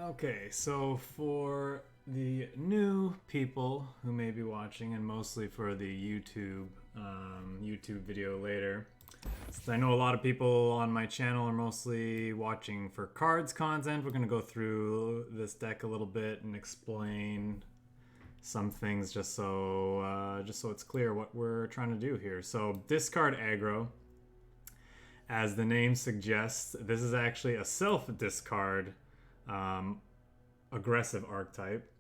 Okay, so for the new people who may be watching, and mostly for the YouTube video later, since I know a lot of people on my channel are mostly watching for cards content, we're gonna go through this deck a little bit and explain some things just so it's clear what we're trying to do here. So discard aggro. As the name suggests, this is actually a self-discard um, aggressive archetype.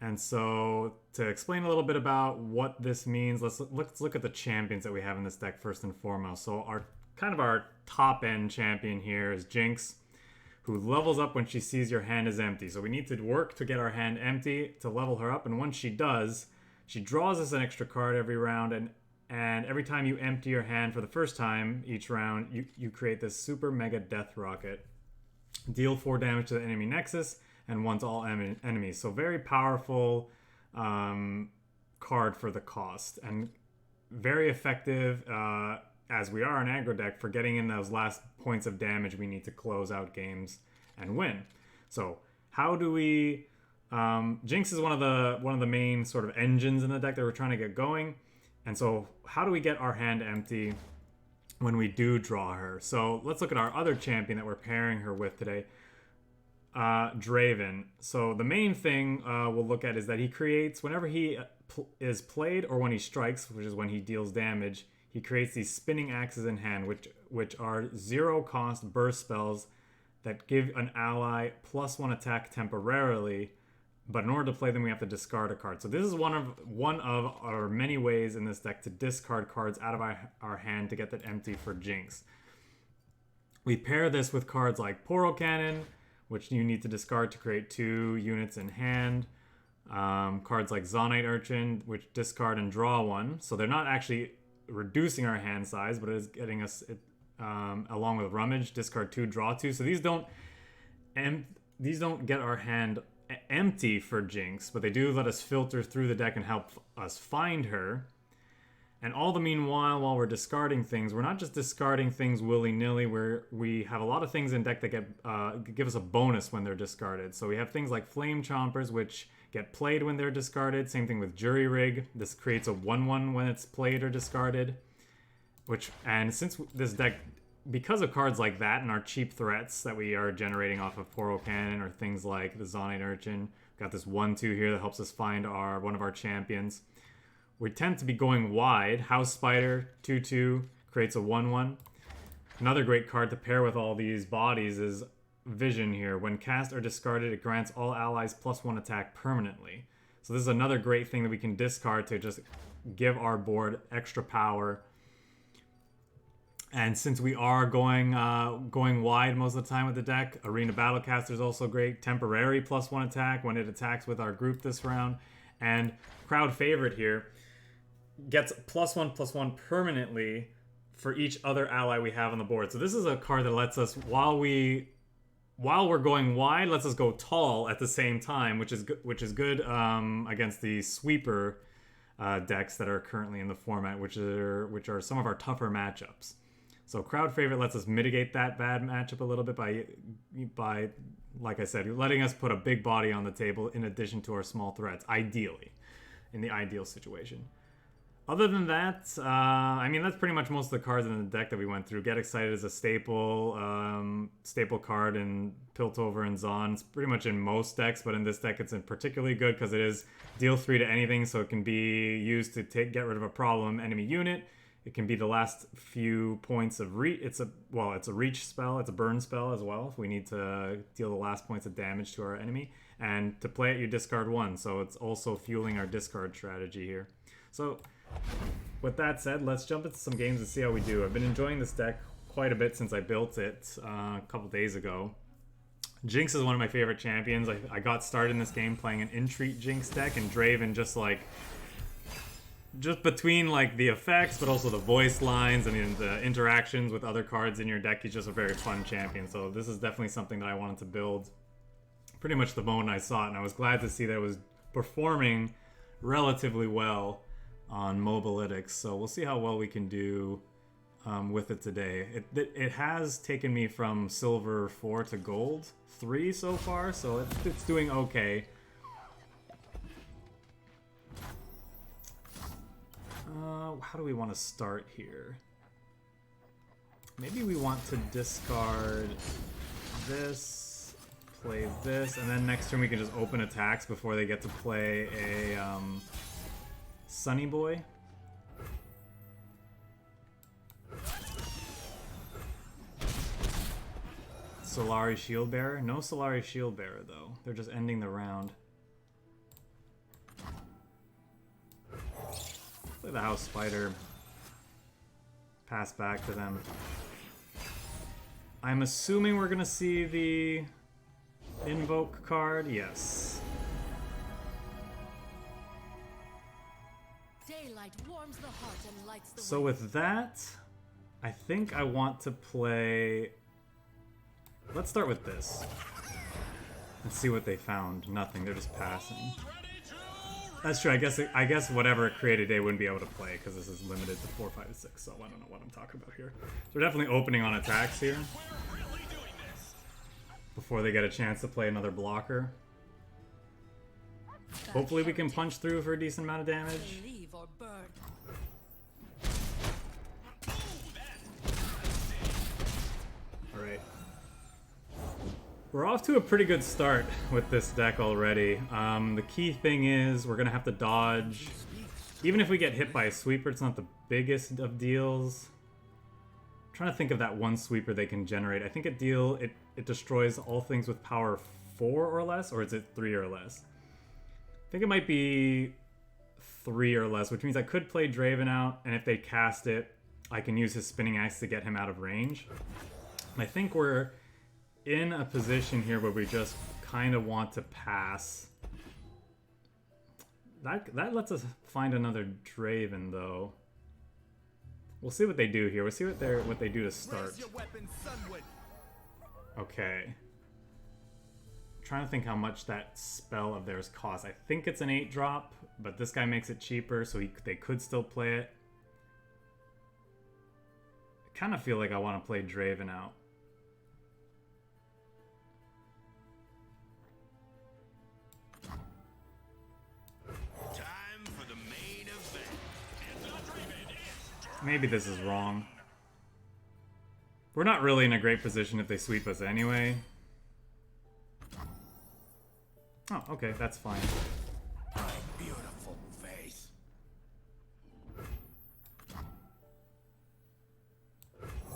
And so to explain a little bit about what this means, let's look at the champions that we have in this deck first and foremost. So our top end champion here is Jinx, who levels up when she sees your hand is empty. So we need to work to get our hand empty to level her up, and once she does, she draws us an extra card every round, and every time you empty your hand for the first time each round, you create this super mega death rocket. Deal 4 damage to the enemy nexus and 1 to all enemies. So very powerful card for the cost, and very effective as we are an aggro deck for getting in those last points of damage we need to close out games and win. So how do we... Jinx is one of the main sort of engines in the deck that we're trying to get going. And so how do we get our hand empty when we do draw her? So let's look at our other champion that we're pairing her with today, Draven. So the main thing we'll look at is that he creates, whenever he is played or when he strikes, which is when he deals damage, he creates these spinning axes in hand, which are 0 cost burst spells that give an ally +1 attack temporarily. But in order to play them, we have to discard a card. So this is one of our many ways in this deck to discard cards out of our hand to get that empty for Jinx. We pair this with cards like Poro Cannon, which you need to discard to create 2 units in hand. Cards like Zonite Urchin, which discard and draw 1. So they're not actually reducing our hand size, but it is getting us, along with Rummage, discard 2, draw 2. So these don't get our hand empty for Jinx, but they do let us filter through the deck and help us find her. And all the meanwhile, while we're discarding things, we're not just discarding things willy-nilly. We have a lot of things in deck that give us a bonus when they're discarded. So we have things like Flame Chompers, which get played when they're discarded. Same thing with Jury Rig. This creates a 1/1 when it's played or discarded. And since this deck, because of cards like that and our cheap threats that we are generating off of Poro Cannon or things like the Zonite Urchin, we've got this 1/2 here that helps us find one of our champions. We tend to be going wide. House Spider, 2/2, creates a 1/1. Another great card to pair with all these bodies is Vision here. When cast or discarded, it grants all allies +1 attack permanently. So this is another great thing that we can discard to just give our board extra power. And since we are going wide most of the time with the deck, Arena Battlecaster is also great. Temporary +1 attack when it attacks with our group this round. And Crowd Favorite here gets +1/+1 permanently for each other ally we have on the board. So this is a card that lets us, while we're going wide, lets us go tall at the same time, which is good against the sweeper decks that are currently in the format, which are some of our tougher matchups. So Crowd Favorite lets us mitigate that bad matchup a little bit by, like I said, letting us put a big body on the table in addition to our small threats, ideally, in the ideal situation. Other than that, that's pretty much most of the cards in the deck that we went through. Get Excited is a staple card in Piltover and Zon. It's pretty much in most decks, but in this deck it's particularly good because it is deal 3 to anything, so it can be used to get rid of a problem enemy unit. It can be the last few points of reach. It's a reach spell. It's a burn spell as well if we need to deal the last points of damage to our enemy. And to play it, you discard 1. So it's also fueling our discard strategy here. So with that said, let's jump into some games and see how we do. I've been enjoying this deck quite a bit since I built it a couple days ago. Jinx is one of my favorite champions. I got started in this game playing an Entreat Jinx deck, and Draven just between like the effects but also the voice lines and the interactions with other cards in your deck, he's just a very fun champion. So this is definitely something that I wanted to build pretty much the moment I saw it, and I was glad to see that it was performing relatively well on Mobalytics. So we'll see how well we can do with it today. It has taken me from silver 4 to gold 3 so far, so it's doing okay. How do we want to start here? Maybe we want to discard this, play this, and then next turn we can just open attacks before they get to play a Sunny Boy. Solari Shield Bearer? No Solari Shield Bearer though. They're just ending the round. Play the House Spider. Pass back to them. I'm assuming we're gonna see the Invoke card. Yes. Daylight warms the heart and lights the So with that, I think I want to play... Let's start with this. Let's see what they found. Nothing, they're just passing. That's true, I guess whatever it created they wouldn't be able to play because this is limited to 4, 5, 6, so I don't know what I'm talking about here. So we're definitely opening on attacks here. Before they get a chance to play another blocker. Hopefully we can punch through for a decent amount of damage. Alright. We're off to a pretty good start with this deck already. The key thing is we're going to have to dodge. Even if we get hit by a sweeper, it's not the biggest of deals. I'm trying to think of that one sweeper they can generate. I think it destroys all things with power 4 or less, or is it 3 or less? I think it might be 3 or less, which means I could play Draven out, and if they cast it, I can use his Spinning Axe to get him out of range. And I think we're in a position here where we just kind of want to pass. That lets us find another Draven, though. We'll see what they do here. We'll see what they do to start. Okay. I'm trying to think how much that spell of theirs costs. I think it's an 8-drop, but this guy makes it cheaper, so they could still play it. I kind of feel like I want to play Draven out. Maybe this is wrong. We're not really in a great position if they sweep us anyway. Oh, okay, that's fine. My beautiful face.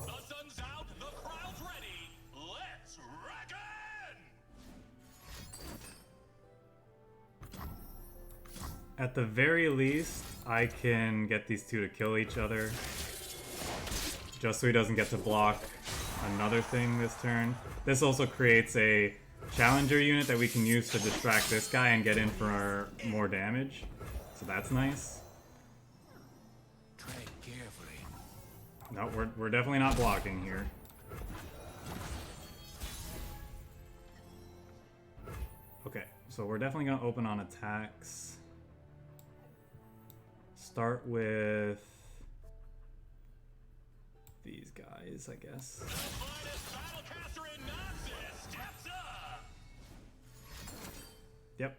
The sun's out, the crowd's ready. Let's reckon! At the very least, I can get these two to kill each other. Just so he doesn't get to block another thing this turn. This also creates a challenger unit that we can use to distract this guy and get in for more damage. So that's nice. Tread carefully. No, we're definitely not blocking here. Okay, so we're definitely going to open on attacks. Start with these guys, I guess. Yep.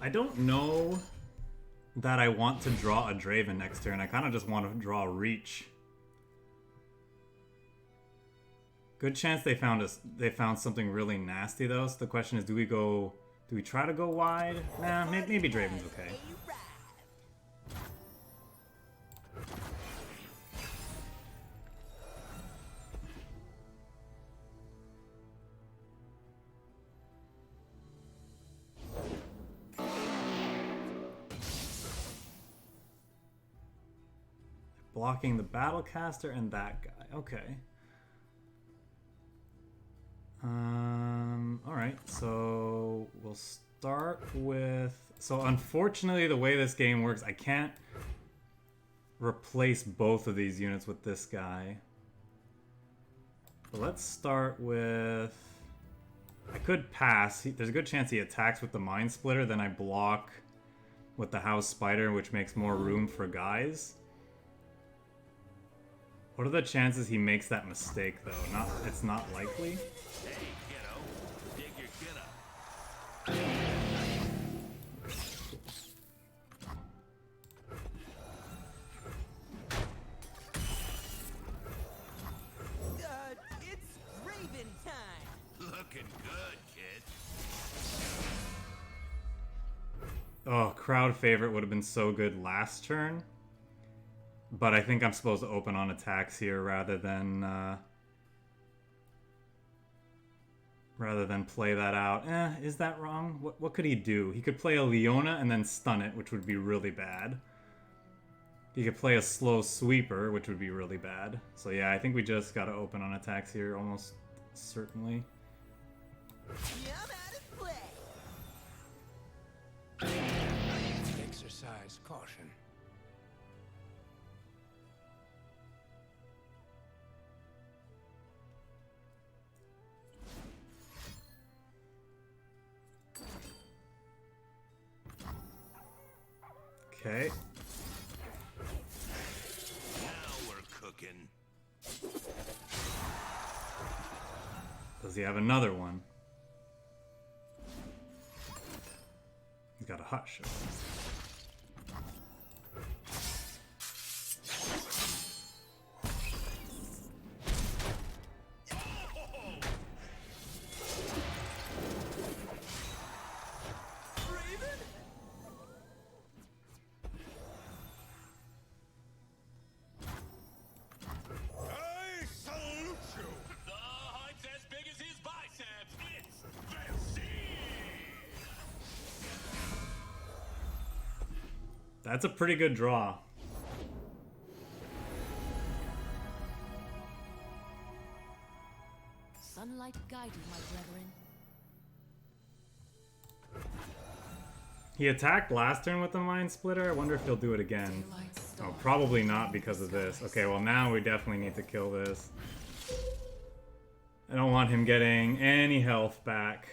I don't know that I want to draw a Draven next turn. I kind of just want to draw Reach. Good chance they found something really nasty though. So the question is, do we try to go wide? Nah, maybe Draven's okay. Blocking the Battlecaster and that guy. Okay. Alright, so we'll start with... So unfortunately, the way this game works, I can't replace both of these units with this guy. But let's start with... I could pass. There's a good chance he attacks with the Mind Splitter, then I block with the House Spider, which makes more room for guys. What are the chances he makes that mistake, though? It's not likely. Hey, kiddo. Dig your get up. It's Raven time. Looking good, kid. Oh, crowd favorite would have been so good last turn. But I think I'm supposed to open on attacks here rather than play that out. Is that wrong? What could he do? He could play a Leona and then stun it, which would be really bad. He could play a slow sweeper, which would be really bad. So yeah, I think we just gotta open on attacks here, almost certainly. Yeah, I'm out of play. Exercise caution. Okay. Now we're cooking. Does he have another one? He's got a hush. I salute you. The heart's as big as his biceps. It's Bessie. That's a pretty good draw. Sunlight guide you, my brethren. He attacked last turn with the Mind Splitter. I wonder if he'll do it again. Oh, probably not because of this. Okay, well now we definitely need to kill this. I don't want him getting any health back.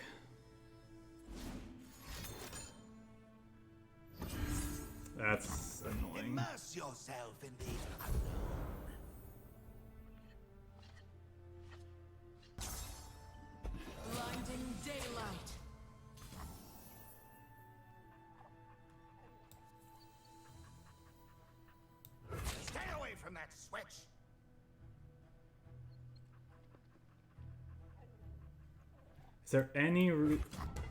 That's annoying. Immerse yourself in the unknown. Blinding daylight. Stay away from that switch. Is there any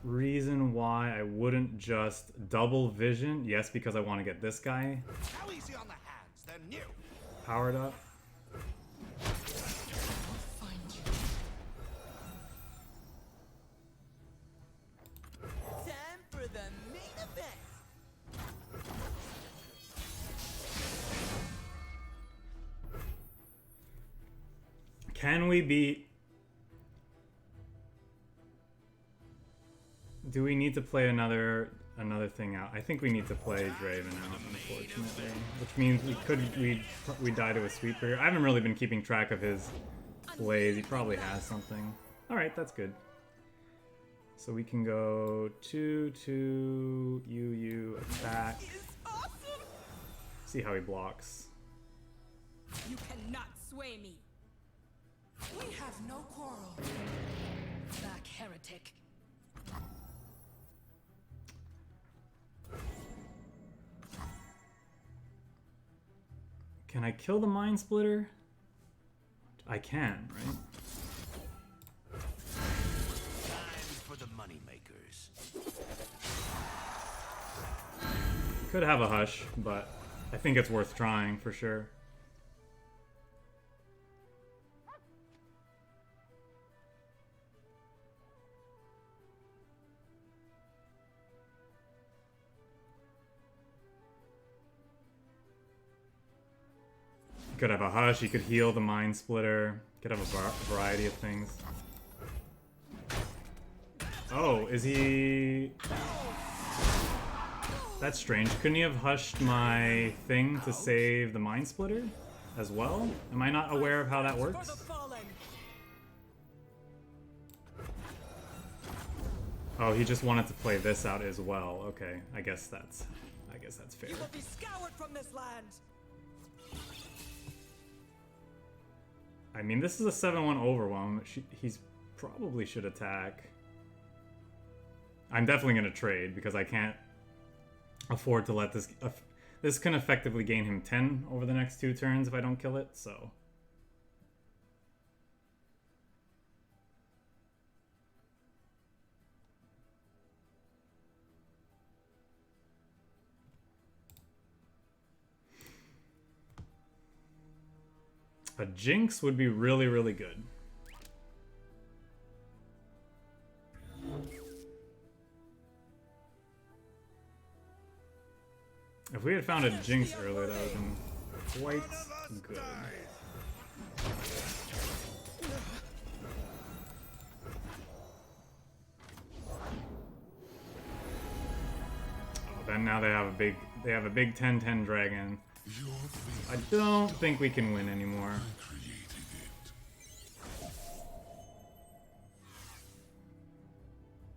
reason why I wouldn't just double vision? Yes, because I want to get this guy How easy on the hands? They're new. powered up. Find you. Time for the main event. Can we beat... Do we need to play another thing out? I think we need to play Draven out, unfortunately. Which means we die to a sweeper here. I haven't really been keeping track of his plays. He probably has something. Alright, that's good. So we can go 2-2, UU, attack. Is awesome. See how he blocks. You cannot sway me. We have no quarrel. Back, heretic. Can I kill the Mind Splitter? I can, right? Time for the moneymakers. Could have a hush, but I think it's worth trying for sure. You could have a hush, you could heal the Mind Splitter, you could have a variety of things. Oh, is he... That's strange. Couldn't he have hushed my thing to save the Mind Splitter as well? Am I not aware of how that works? Oh, he just wanted to play this out as well. Okay, I guess that's fair. You will be scoured from this land. I mean, this is a 7-1 overwhelm. He's probably should attack. I'm definitely going to trade because I can't afford to let this... this can effectively gain him 10 over the next 2 turns if I don't kill it, so... A Jinx would be really, really good. If we had found a Jinx earlier, that would have been quite good. Oh, then now they have a big 10-10 dragon. I don't think we can win anymore.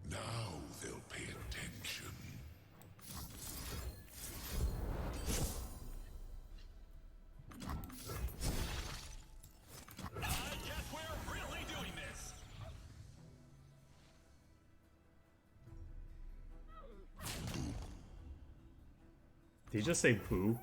Now they'll pay attention. I guess we're really doing this. Did he just say boo?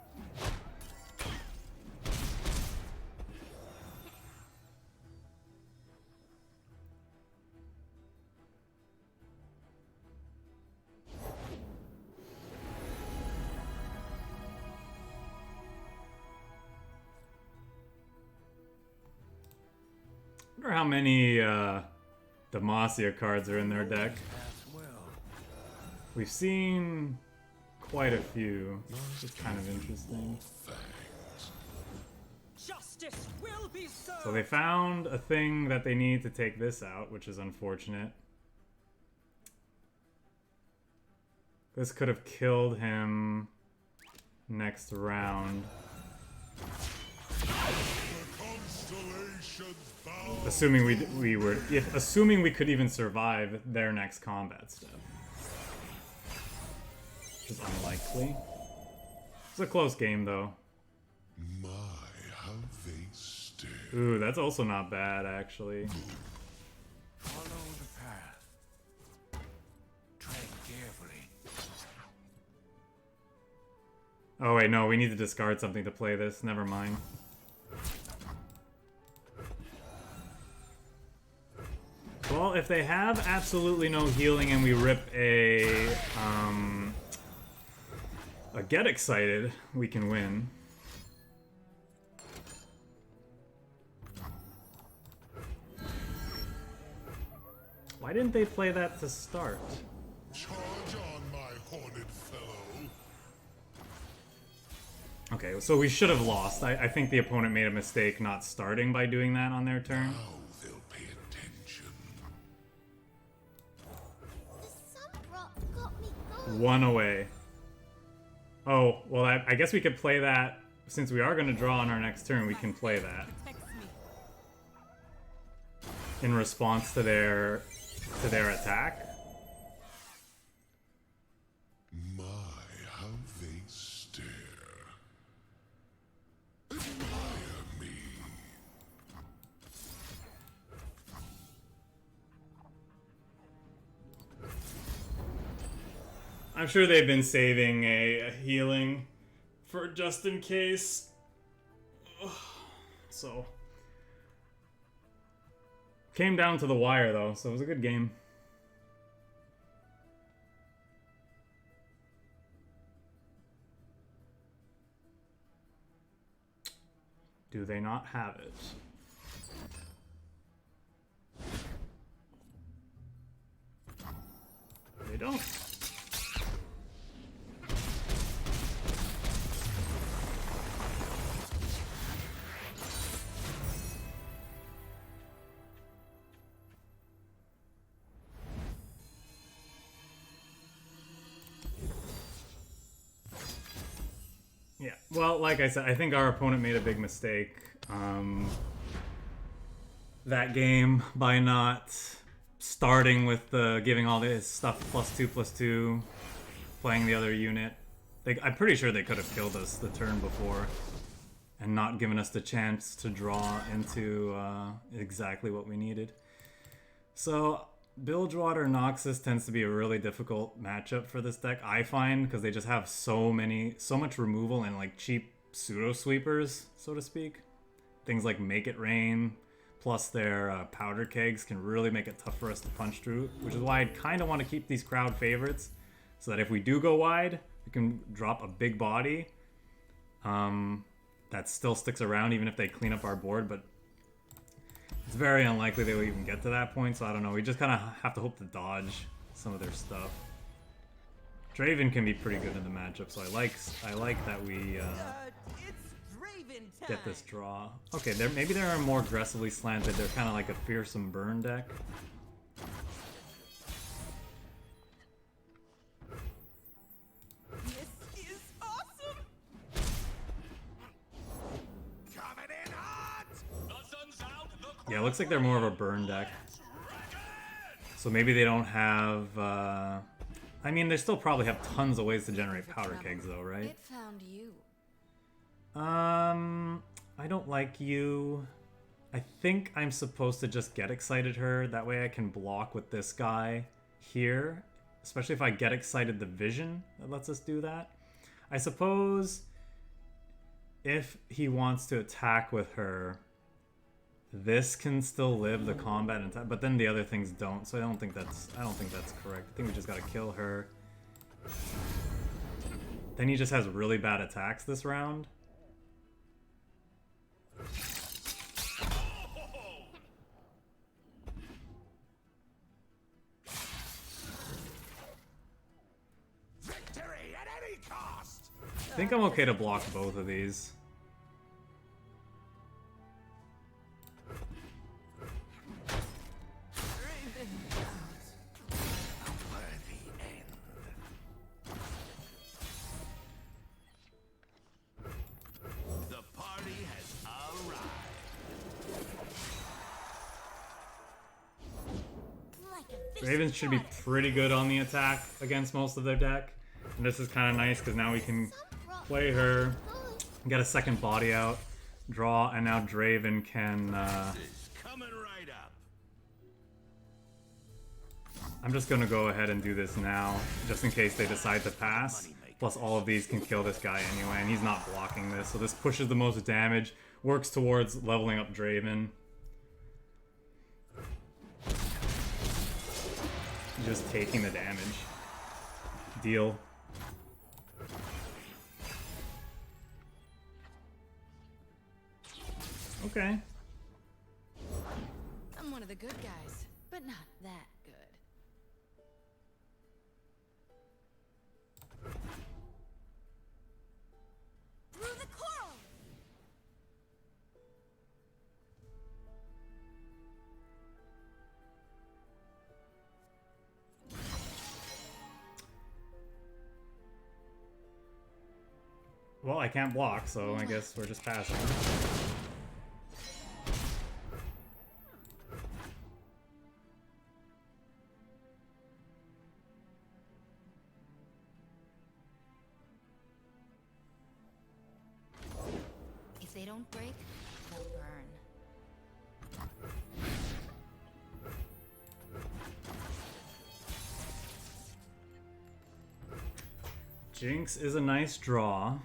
I wonder how many Demacia cards are in their deck. We've seen quite a few. It's kind of interesting. Justice will be served. So they found a thing that they need to take this out, which is unfortunate. This could have killed him next round. Assuming assuming we could even survive their next combat step. Which is unlikely. It's a close game though. My, how they stare. Ooh, that's also not bad actually. Follow the path. Tread carefully. Oh wait, no, we need to discard something to play this. Never mind. Well, if they have absolutely no healing and we rip a Get Excited, we can win. Why didn't they play that to start? Charge on, my horned fellow. Okay, so we should have lost. I think the opponent made a mistake not starting by doing that on their turn. Now they'll pay attention. The sun rock got me going. 1 away. Oh, well, I guess we could play that. Since we are going to draw on our next turn, we can play that. In response to their attack. My, how they stare. Admire me. I'm sure they've been saving a healing for just in case. Ugh. So. Came down to the wire though, so it was a good game. Do they not have it? They don't. Yeah, well, like I said, I think our opponent made a big mistake that game by not starting with giving all this stuff +2/+2, playing the other unit. I'm pretty sure they could have killed us the turn before and not given us the chance to draw into exactly what we needed. So Bilgewater Noxus tends to be a really difficult matchup for this deck, I find, because they just have so much removal and like cheap pseudo sweepers, so to speak. Things like Make It Rain, plus their powder kegs can really make it tough for us to punch through, which is why I kind of want to keep these crowd favorites, so that if we do go wide, we can drop a big body that still sticks around even if they clean up our board, but it's very unlikely they will even get to that point, so I don't know. We just kind of have to hope to dodge some of their stuff. Draven can be pretty good in the matchup, so I like that we get this draw. Okay, maybe they're more aggressively slanted. They're kind of like a fearsome burn deck. This is awesome! Coming in hot! The sun's out, the Yeah, it looks like they're more of a burn deck. So maybe they don't have... I mean, they still probably have tons of ways to generate powder kegs, though, right? It found you. I don't like you. I think I'm supposed to just get excited her. That way I can block with this guy here. Especially if I get excited the vision that lets us do that. I suppose if he wants to attack with her, this can still live the combat and attack, but then the other things don't, so I don't think that's correct. I think we just gotta kill her. Then he just has really bad attacks this round. Victory at any cost! I think I'm okay to block both of these. The party has arrived. Like a Ravens should be pretty good on the attack against most of their deck. And this is kind of nice because now we can play her, get a second body out, draw, and now Draven can... Is coming right up. I'm just going to go ahead and do this now, just in case they decide to pass. Plus all of these can kill this guy anyway, and he's not blocking this. So this pushes the most damage, works towards leveling up Draven. Just taking the damage. Deal. Okay. I'm one of the good guys, but not that good. through the coral. Well, I can't block, so I guess we're just passing. If they don't break, they'll burn. Jinx is a nice draw.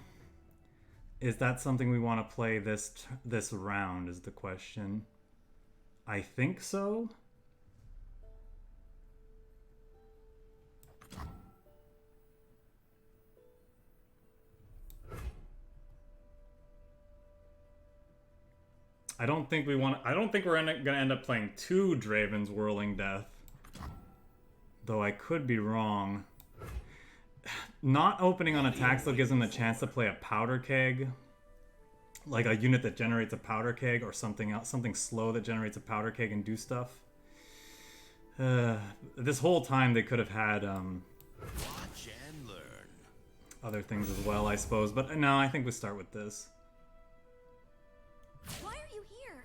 Is that something we want to play this round is the question. I think so. I don't think we want. I don't think we're gonna end up playing two Draven's Whirling Death. Though I could be wrong. Not opening on attacks though gives them the chance to play a powder keg, like a unit that generates a powder keg or something else, something slow that generates a powder keg and do stuff. This whole time they could have had Watch and learn. other things as well, I suppose. But no, I think we start with this. Why are you here?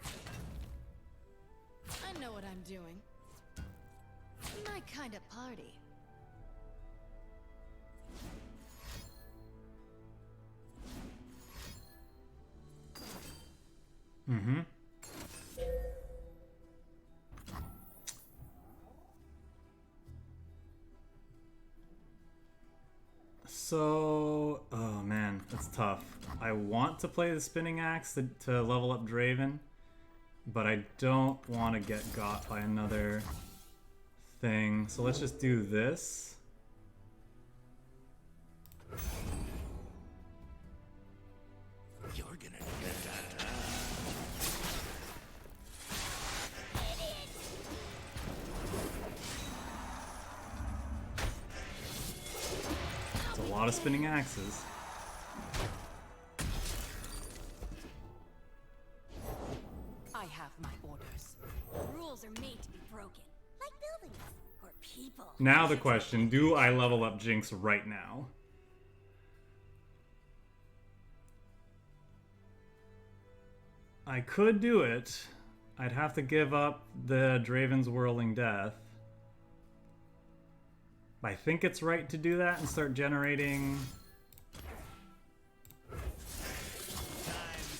I know what I'm doing. My kind of party. Mm-hmm. So, oh man, that's tough. I want to play the spinning axe to level up Draven, but I don't want to get got by another thing. So let's just do this. You're gonna need that. It's a lot of spinning axes. I have my orders. Rules are made to be broken. Like buildings. Or people. Now the question, do I level up Jinx right now? I could do it. I'd have to give up the Draven's Whirling Death. But I think it's right to do that and start generating. Time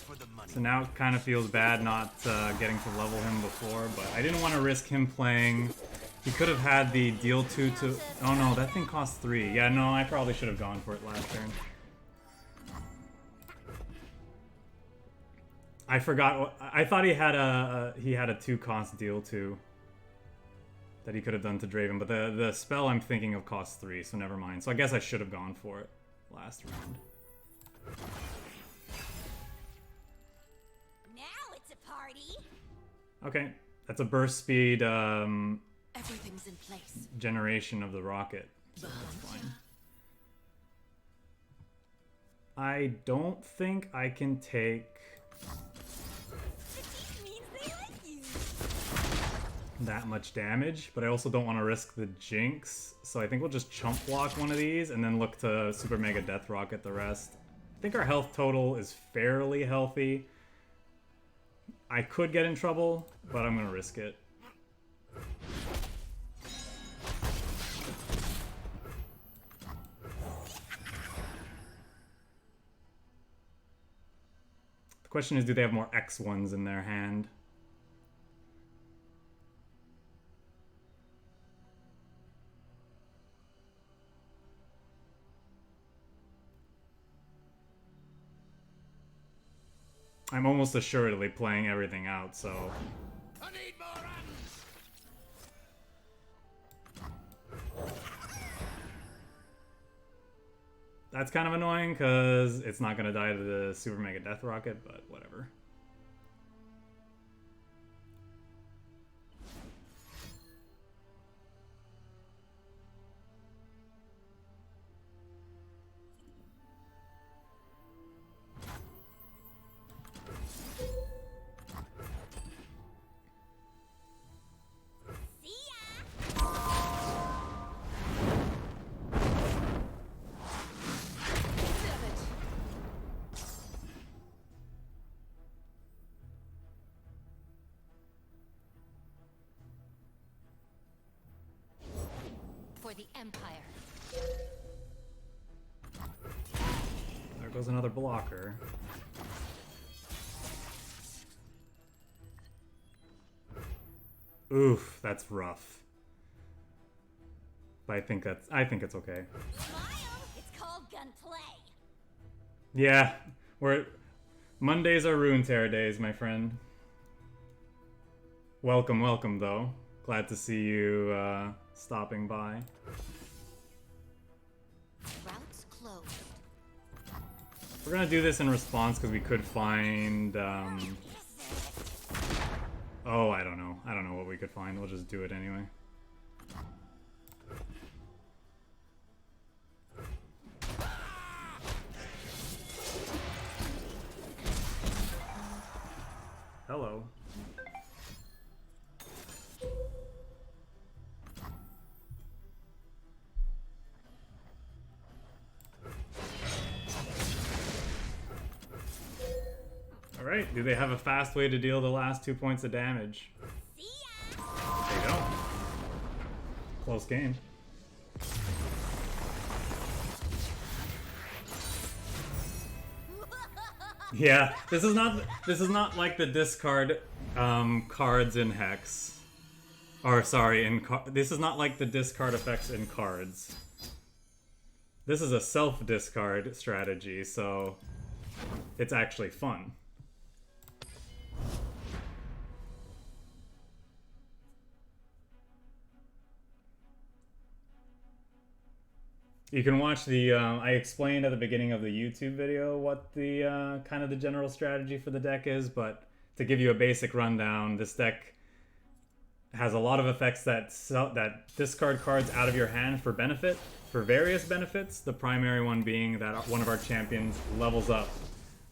for the money. So now it kind of feels bad not getting to level him before, but I didn't want to risk him playing. He could have had the deal 2 to... Oh no, that thing costs 3. Yeah, no, I probably should have gone for it last turn. I forgot. I thought he had a 2-cost deal 2 that he could have done to Draven, but the spell I'm thinking of costs 3, so never mind. So I guess I should have gone for it last round. Now it's a party. Okay, that's a burst speed Everything's in place. generation of the rocket. So that's fine. I don't think I can take It means they like you. that much damage, but I also don't want to risk the Jinx, so I think we'll just chump block one of these and then look to Super Mega Death Rocket the rest. I think our health total is fairly healthy. I could get in trouble, but I'm gonna risk it. The question is, do they have more X ones in their hand? I'm almost assuredly playing everything out, so... I need more hands. That's kind of annoying, because it's not going to die to the Super Mega Death Rocket, but whatever. See ya. For the Empire. There goes another blocker. Oof, that's rough. But I think it's okay. Smile. It's called gunplay. Yeah, Mondays are Runeterra days, my friend. Welcome, welcome, though. Glad to see you stopping by. Routes closed. We're gonna do this in response because we could find. Oh, I don't know. I don't know what we could find. We'll just do it anyway. Hello. Alright, do they have a fast way to deal the last 2 points of damage? See ya! They don't. Close game. Yeah, this is not like the discard cards in Hex. Or sorry, this is not like the discard effects in cards. This is a self-discard strategy, so it's actually fun. You can watch the, I explained at the beginning of the YouTube video what the, kind of the general strategy for the deck is, but to give you a basic rundown, this deck has a lot of effects that discard cards out of your hand for benefit, for various benefits. The primary one being that one of our champions levels up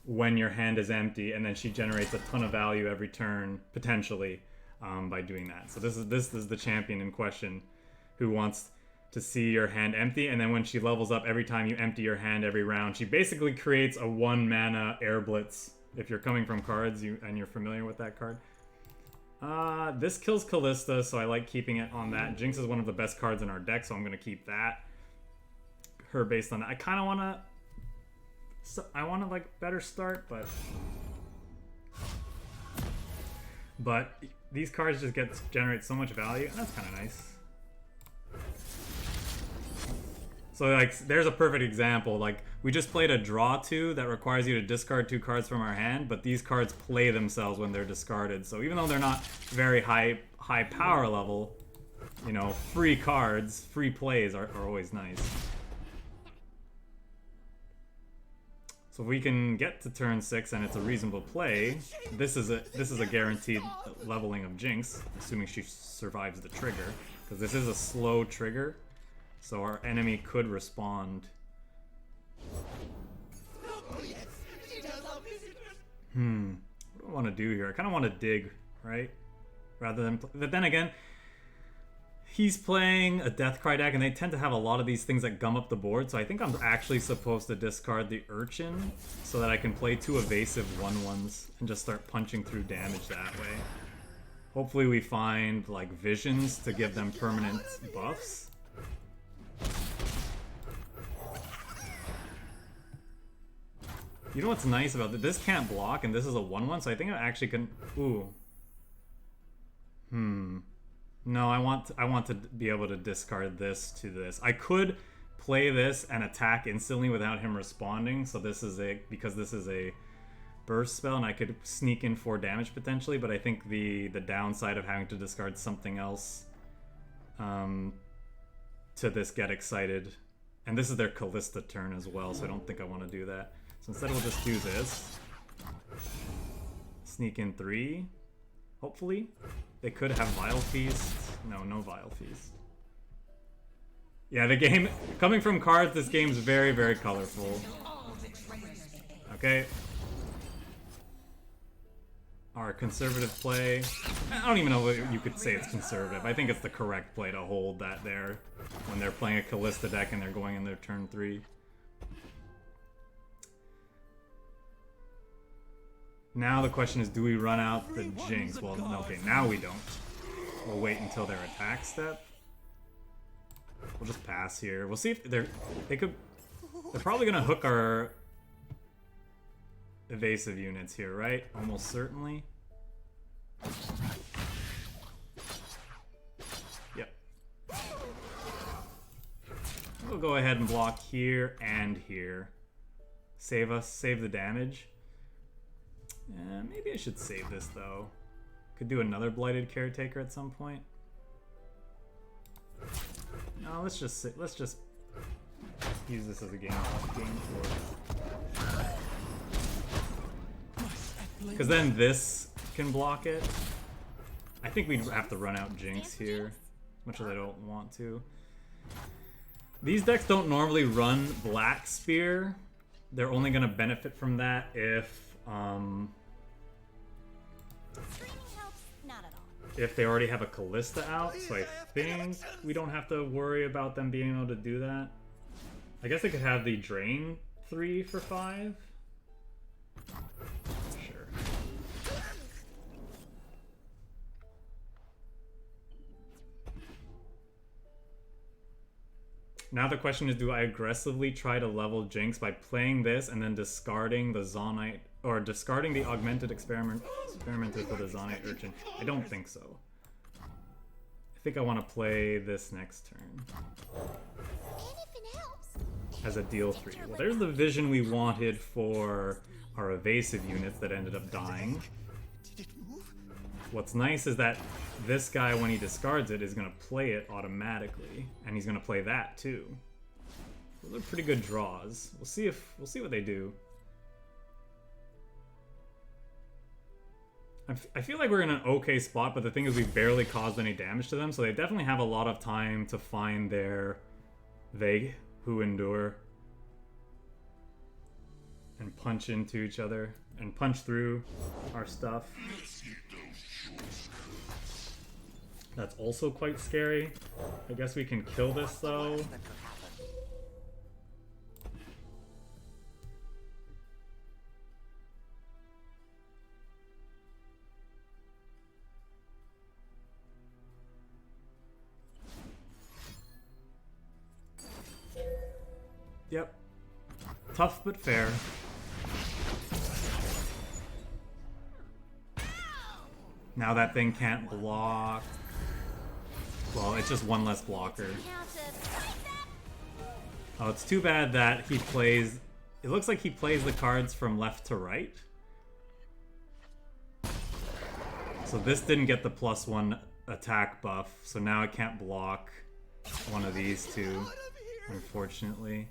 when your hand is empty, and then she generates a ton of value every turn, potentially, by doing that. So this is the champion in question who wants to see your hand empty, and then when she levels up every time you empty your hand every round, she basically creates a 1 mana air blitz. If you're coming from cards and you're familiar with that card. This kills Callista, so I like keeping it on that. Jinx is one of the best cards in our deck, so I'm gonna keep that. Her based on that. I kind of wanna, like better start, but these cards just generate so much value, and that's kind of nice. So like, there's a perfect example. Like, we just played a draw 2 that requires you to discard 2 cards from our hand, but these cards play themselves when they're discarded. So even though they're not very high power level, you know, free cards, free plays are always nice. So if we can get to turn 6 and it's a reasonable play, this is a guaranteed leveling of Jinx, assuming she survives the trigger, because this is a slow trigger. So our enemy could respond. What do I want to do here? I kind of want to dig, right? Rather than... But then again, he's playing a Deathcry deck, and they tend to have a lot of these things that gum up the board, so I think I'm actually supposed to discard the Urchin so that I can play 2 evasive 1/1s and just start punching through damage that way. Hopefully we find, like, visions to give them permanent buffs. You know what's nice about this? This can't block, and this is a 1/1, so I think I actually can... Ooh. No, I want to be able to discard this to this. I could play this and attack instantly without him responding, so this is because this is a burst spell, and I could sneak in 4 damage potentially, but I think the downside of having to discard something else to this Get Excited, and this is their Callista turn as well, so I don't think I want to do that. So instead we'll just do this. Sneak in 3, hopefully. They could have Vile Feast. No Vile Feast. Yeah, the game, coming from cards, this game's very, very colorful. Okay. Our conservative play. I don't even know what you could say it's conservative. I think it's the correct play to hold that there when they're playing a Callista deck and they're going in their turn 3. Now the question is, do we run out the Jinx? Well, okay, now we don't. We'll wait until their attack step. We'll just pass here. We'll see if they're probably gonna hook our evasive units here, right? Almost certainly. Yep. We'll go ahead and block here and here. Save the damage. Maybe I should save this though. Could do another Blighted Caretaker at some point. No, let's just use this as a game board. Because then this can block it. I think we'd have to run out Jinx here, much as I don't want to. These decks don't normally run Black Spear. They're only going to benefit from that if they already have a Callista out, so I think we don't have to worry about them being able to do that. I guess I could have the Drain 3 for 5. Sure. Now the question is, do I aggressively try to level Jinx by playing this and then discarding the Zonite, or discarding the Augmented Experimenter for the Zonite Urchin? I don't think so. I think I want to play this next turn as a deal 3. Well, there's the vision we wanted for our evasive units that ended up dying. What's nice is that this guy, when he discards it, is going to play it automatically, and he's going to play that too. Those are pretty good draws. We'll see what they do. I feel like we're in an okay spot, but the thing is we barely caused any damage to them, so they definitely have a lot of time to find their They Who Endure and punch into each other and punch through our stuff. That's also quite scary. I guess we can kill this though. Yep. Tough but fair. Now that thing can't block. Well, it's just one less blocker. Oh, it's too bad that he plays... It looks like he plays the cards from left to right. So this didn't get the +1 attack buff, so now it can't block one of these two, unfortunately.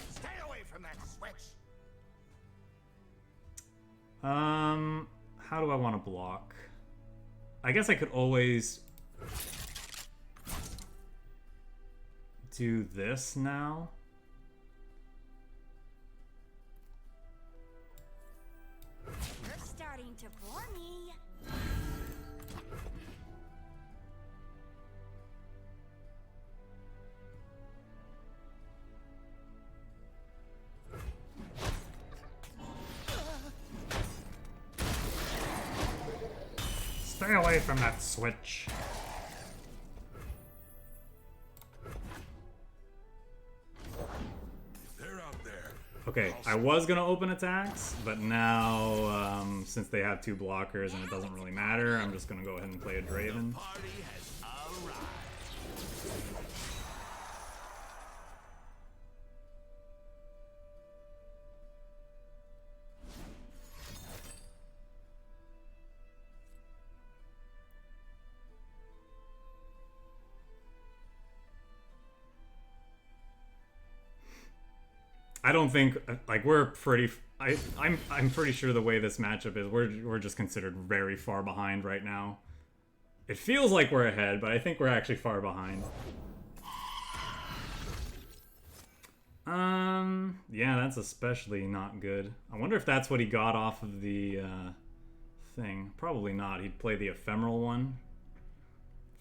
Stay away from that switch. How do I want to block? I guess I could always do this now. You're starting to bore me. Stay away from that switch. They're out there. Okay, I was gonna open attacks, but now, since they have 2 blockers and it doesn't really matter, I'm just gonna go ahead and play a Draven. Party has arrived. I don't think like we're pretty. I'm pretty sure the way this matchup is, we're just considered very far behind right now. It feels like we're ahead, but I think we're actually far behind. Yeah, that's especially not good. I wonder if that's what he got off of the thing. Probably not. He'd play the ephemeral one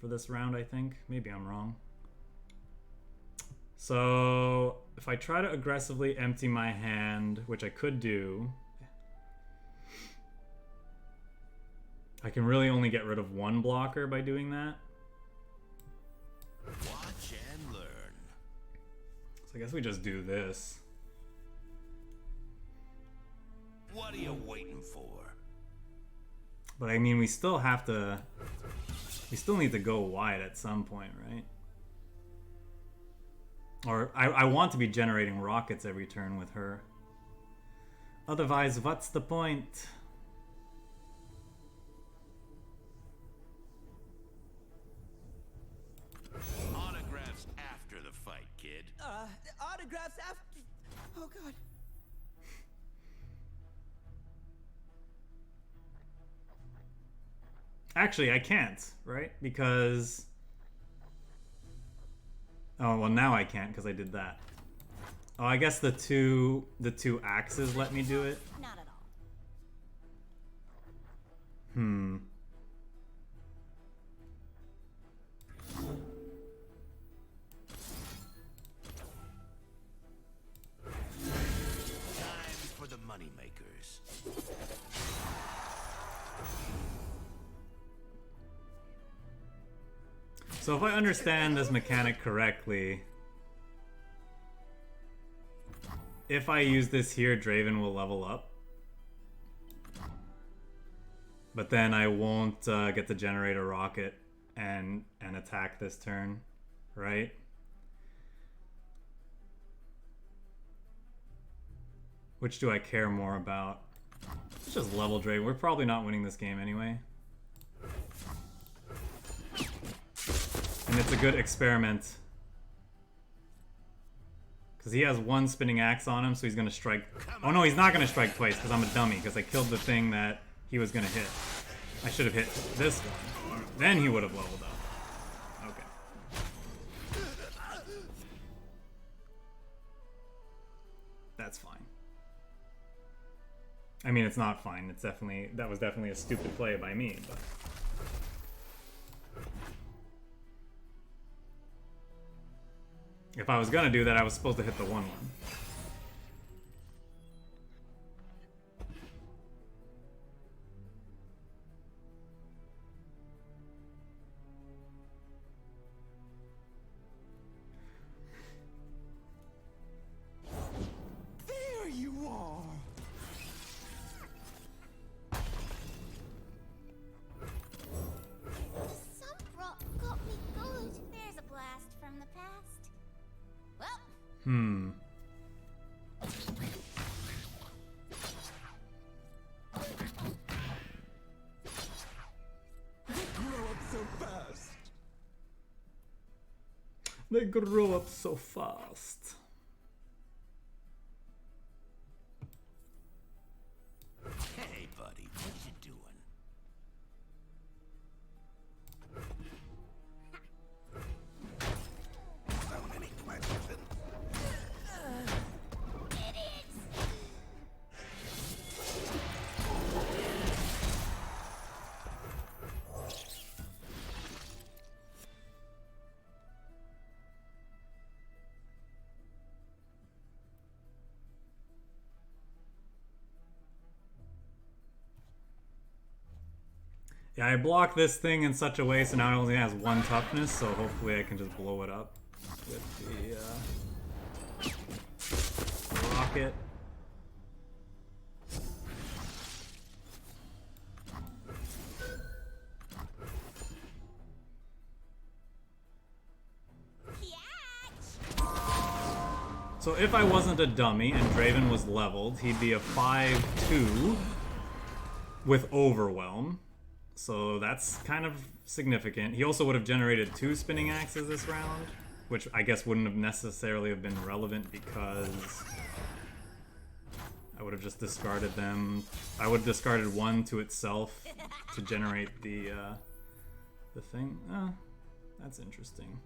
for this round, I think. Maybe I'm wrong. So if I try to aggressively empty my hand, which I could do, I can really only get rid of 1 blocker by doing that. Watch and learn. So I guess we just do this. What are you waiting for? But I mean, we still have to... We still need to go wide at some point, right? Or I want to be generating rockets every turn with her. Otherwise, what's the point? Autographs after the fight, kid. Autographs after... Oh, God. Actually, I can't, right? Because... Oh, well, now I can't because I did that. Oh, I guess the two axes let me do it. Not at all. Hmm. Time for the moneymakers. So if I understand this mechanic correctly, if I use this here, Draven will level up. But then I won't get to generate a rocket and attack this turn, right? Which do I care more about? Let's just level Draven. We're probably not winning this game anyway. And it's a good experiment. Because he has one spinning axe on him, so he's going to strike... Oh no, he's not going to strike twice, because I'm a dummy, because I killed the thing that he was going to hit. I should have hit this one. Then he would have leveled up. Okay. That's fine. I mean, it's not fine. It's definitely... That was definitely a stupid play by me, but... If I was gonna do that, I was supposed to hit the 1-1. There you are. Some rock got me good. There's a blast from the past. Well, They grow up so fast. Hey, buddy, what you doing? Found any questions? Yeah, I blocked this thing in such a way so now it only has 1 toughness, so hopefully I can just blow it up with the rocket. So if I wasn't a dummy and Draven was leveled, he'd be a 5-2 with Overwhelm. So that's kind of significant. He also would have generated 2 spinning axes this round, which I guess wouldn't have necessarily have been relevant because I would have just discarded them. I would have discarded 1 to itself to generate the thing. That's interesting.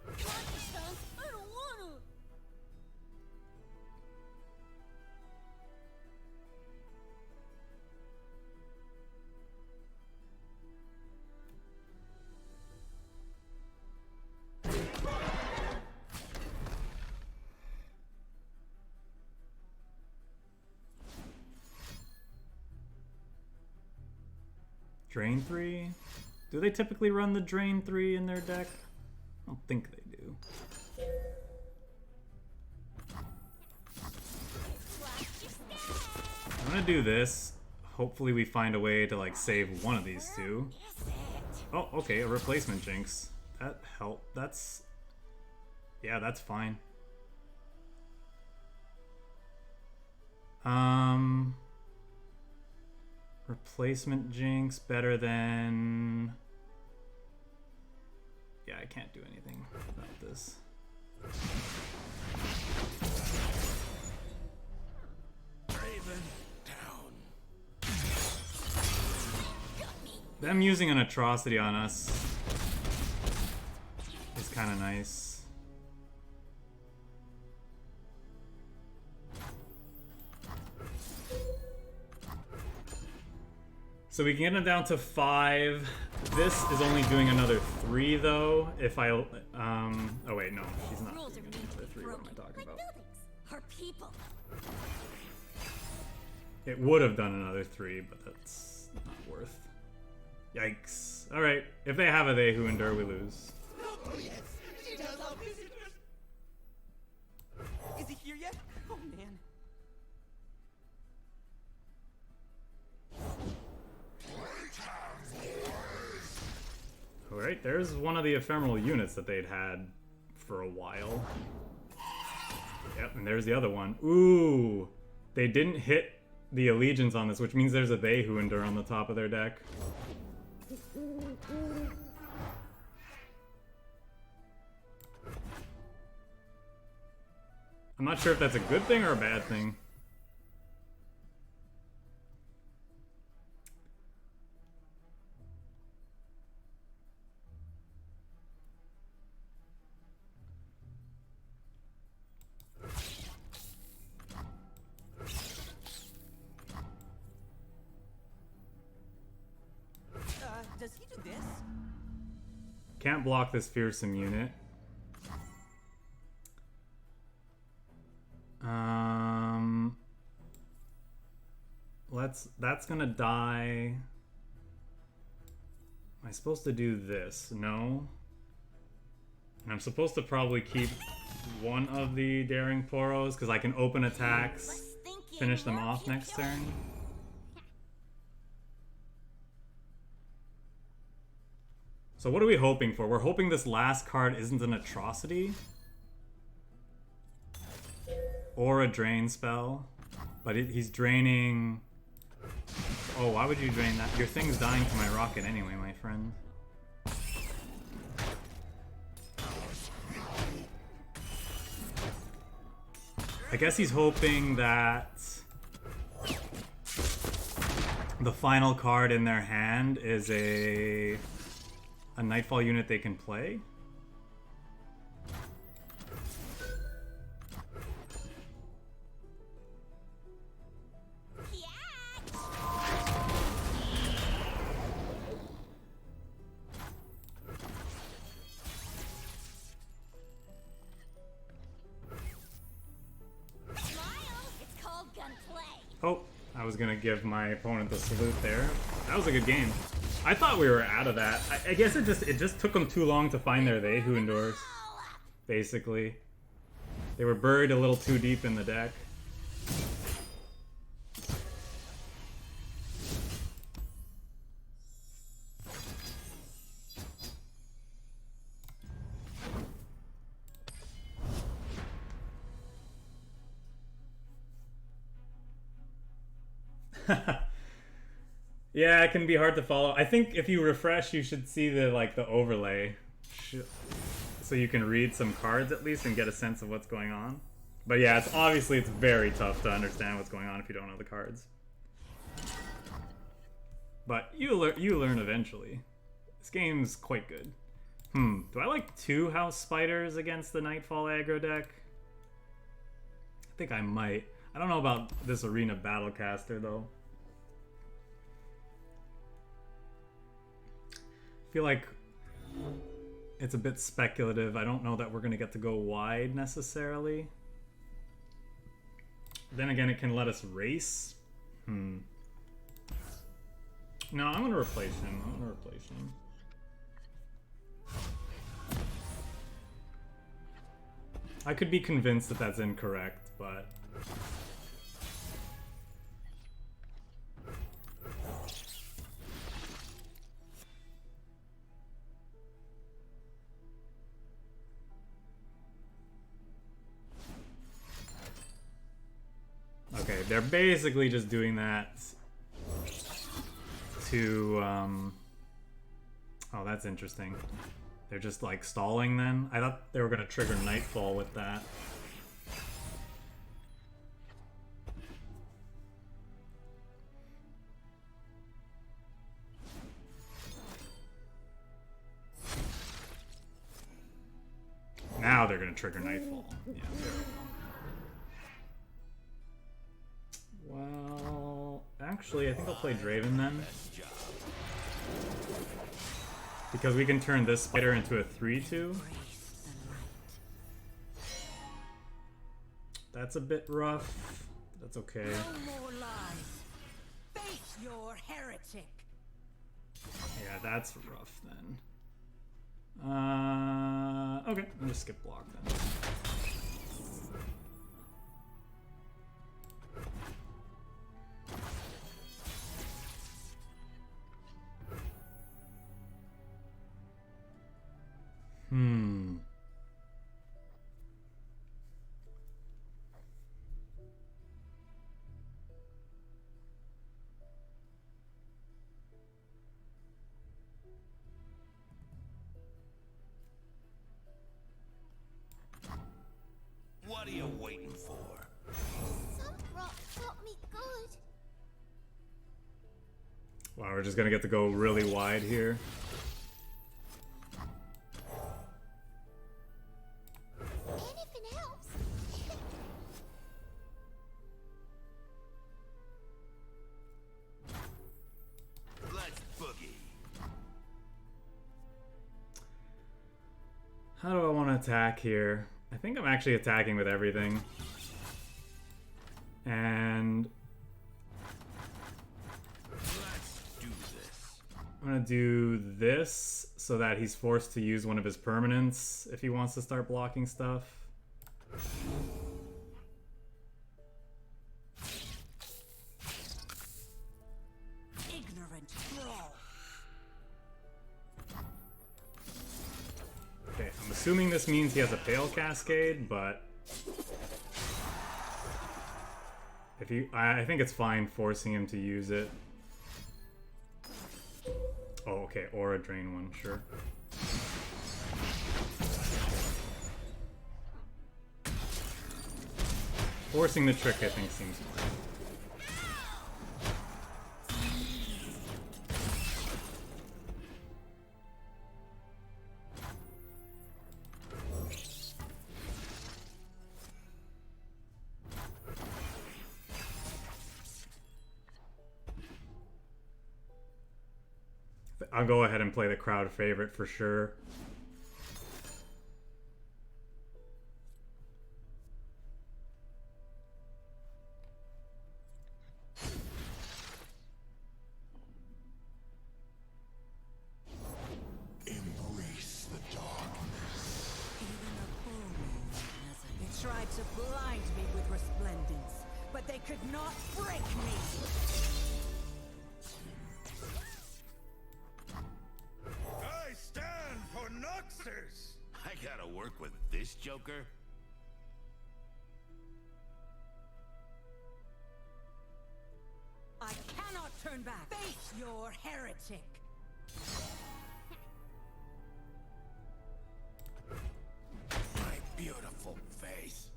I don't wanna. Drain 3? Do they typically run the Drain 3 in their deck? I don't think they do. I'm gonna do this. Hopefully we find a way to like save one of these 2. Oh, okay, a replacement Jinx. That helped. That's... Yeah, that's fine. Replacement Jinx better than... Yeah, I can't do anything about this. Raven down. Them using an atrocity on us is kind of nice. So we can get him down to 5. This is only doing another 3 though. If I, oh wait, no, she's not Rules doing are meant to another be 3. What am broken, I talking like about? buildings. Her people. It would have done another 3, but that's not worth. Yikes. All right, if they have a they who endure, we lose. Is he here yet? Oh man. Alright, there's one of the ephemeral units that they'd had for a while. Yep, and there's the other one. Ooh! They didn't hit the allegiance on this, which means there's a They Who Endure on the top of their deck. I'm not sure if that's a good thing or a bad thing. Does he do this? Can't block this fearsome unit. That's gonna die. Am I supposed to do this? No. And I'm supposed to probably keep one of the Daring Poros because I can open attacks, finish them off next turn. So what are we hoping for? We're hoping this last card isn't an atrocity. Or a drain spell. But he's draining... Oh, why would you drain that? Your thing's dying to my rocket anyway, my friend. I guess he's hoping that the final card in their hand is a Nightfall unit they can play. Oh, I was gonna give my opponent the salute there. That was a good game. I thought we were out of that. I guess it just took them too long to find their They Who Endures. Basically, they were buried a little too deep in the deck. Yeah, it can be hard to follow. I think if you refresh, you should see the overlay, so you can read some cards at least and get a sense of what's going on. But yeah, it's very tough to understand what's going on if you don't know the cards. But you learn eventually. This game's quite good. Do I like 2 House Spiders against the Nightfall aggro deck? I think I might. I don't know about this Arena Battlecaster though. I feel like it's a bit speculative. I don't know that we're going to get to go wide necessarily. Then again, it can let us race. No, I'm going to replace him. I could be convinced that that's incorrect, but... Okay, they're basically just doing that to, Oh, that's interesting. They're just, like, stalling then? I thought they were gonna trigger Nightfall with that. Now they're gonna trigger Nightfall. Yeah, there we go. Well, actually, I think I'll play Draven then. Because we can turn this spider into a 3/2. That's a bit rough. That's okay. No more lies. Face your heretic. Yeah, that's rough then. Okay, I'll just skip block then. Wow, we're just gonna get to go really wide here. Anything else? Let's boogie. How do I want to attack here? I think I'm actually attacking with everything. And Let's do this. I'm gonna do this so that he's forced to use one of his permanents if he wants to start blocking stuff. Ignorant thrall. Okay, I'm assuming this means he has a Pale Cascade, but if you, I think it's fine forcing him to use it. Oh, okay, or a Drain one, sure. Forcing the trick, I think, seems fine. I'll go ahead and play the crowd favorite for sure. Embrace the darkness. Even a full moon has a... It tried to blind me with resplendence, but they could not break me. I stand for Noxus! I gotta work with this joker? I cannot turn back. Face your heretic. My beautiful face.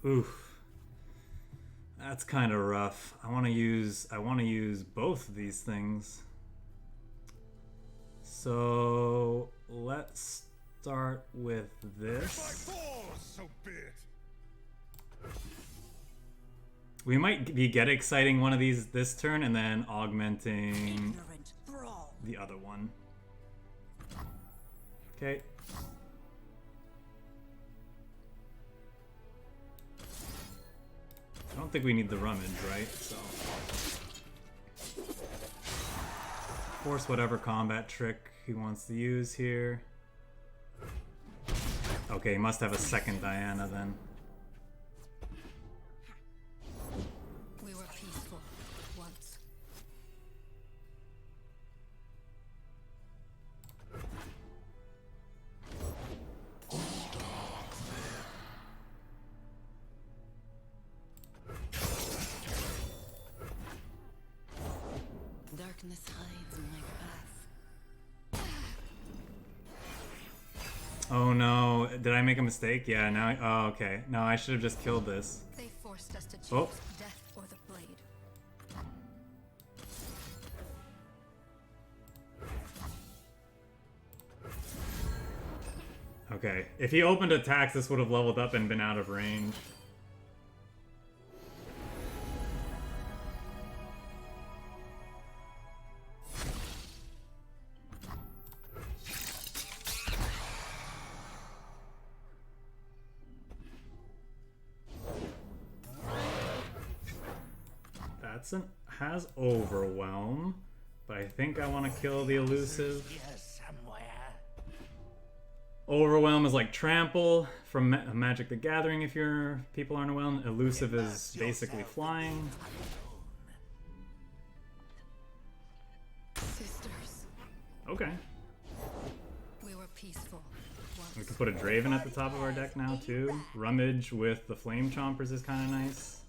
Oof. That's kind of rough. I want to use both of these things. So let's start with this. So be it. We might be get exciting one of these this turn and then augmenting Ignorant thrall. the other one. Okay. I don't think we need the rummage, right? So force whatever combat trick he wants to use here. Okay, he must have a second Diana then. We were peaceful once. Darkness hides in my path. Oh no, did I make a mistake? Yeah, now oh okay. No, I should have just killed this. They forced us to choose Oh. death or the blade. Okay, if he opened attacks, this would have leveled up and been out of range. That's has overwhelm, but I think I want to kill the elusive. Overwhelm is like trample from Magic the Gathering if your people aren't overwhelmed. Elusive is basically flying. Sisters, Okay. we were peaceful once. We can put a Draven at the top of our deck now too. Rummage with the Flame Chompers is kind of nice.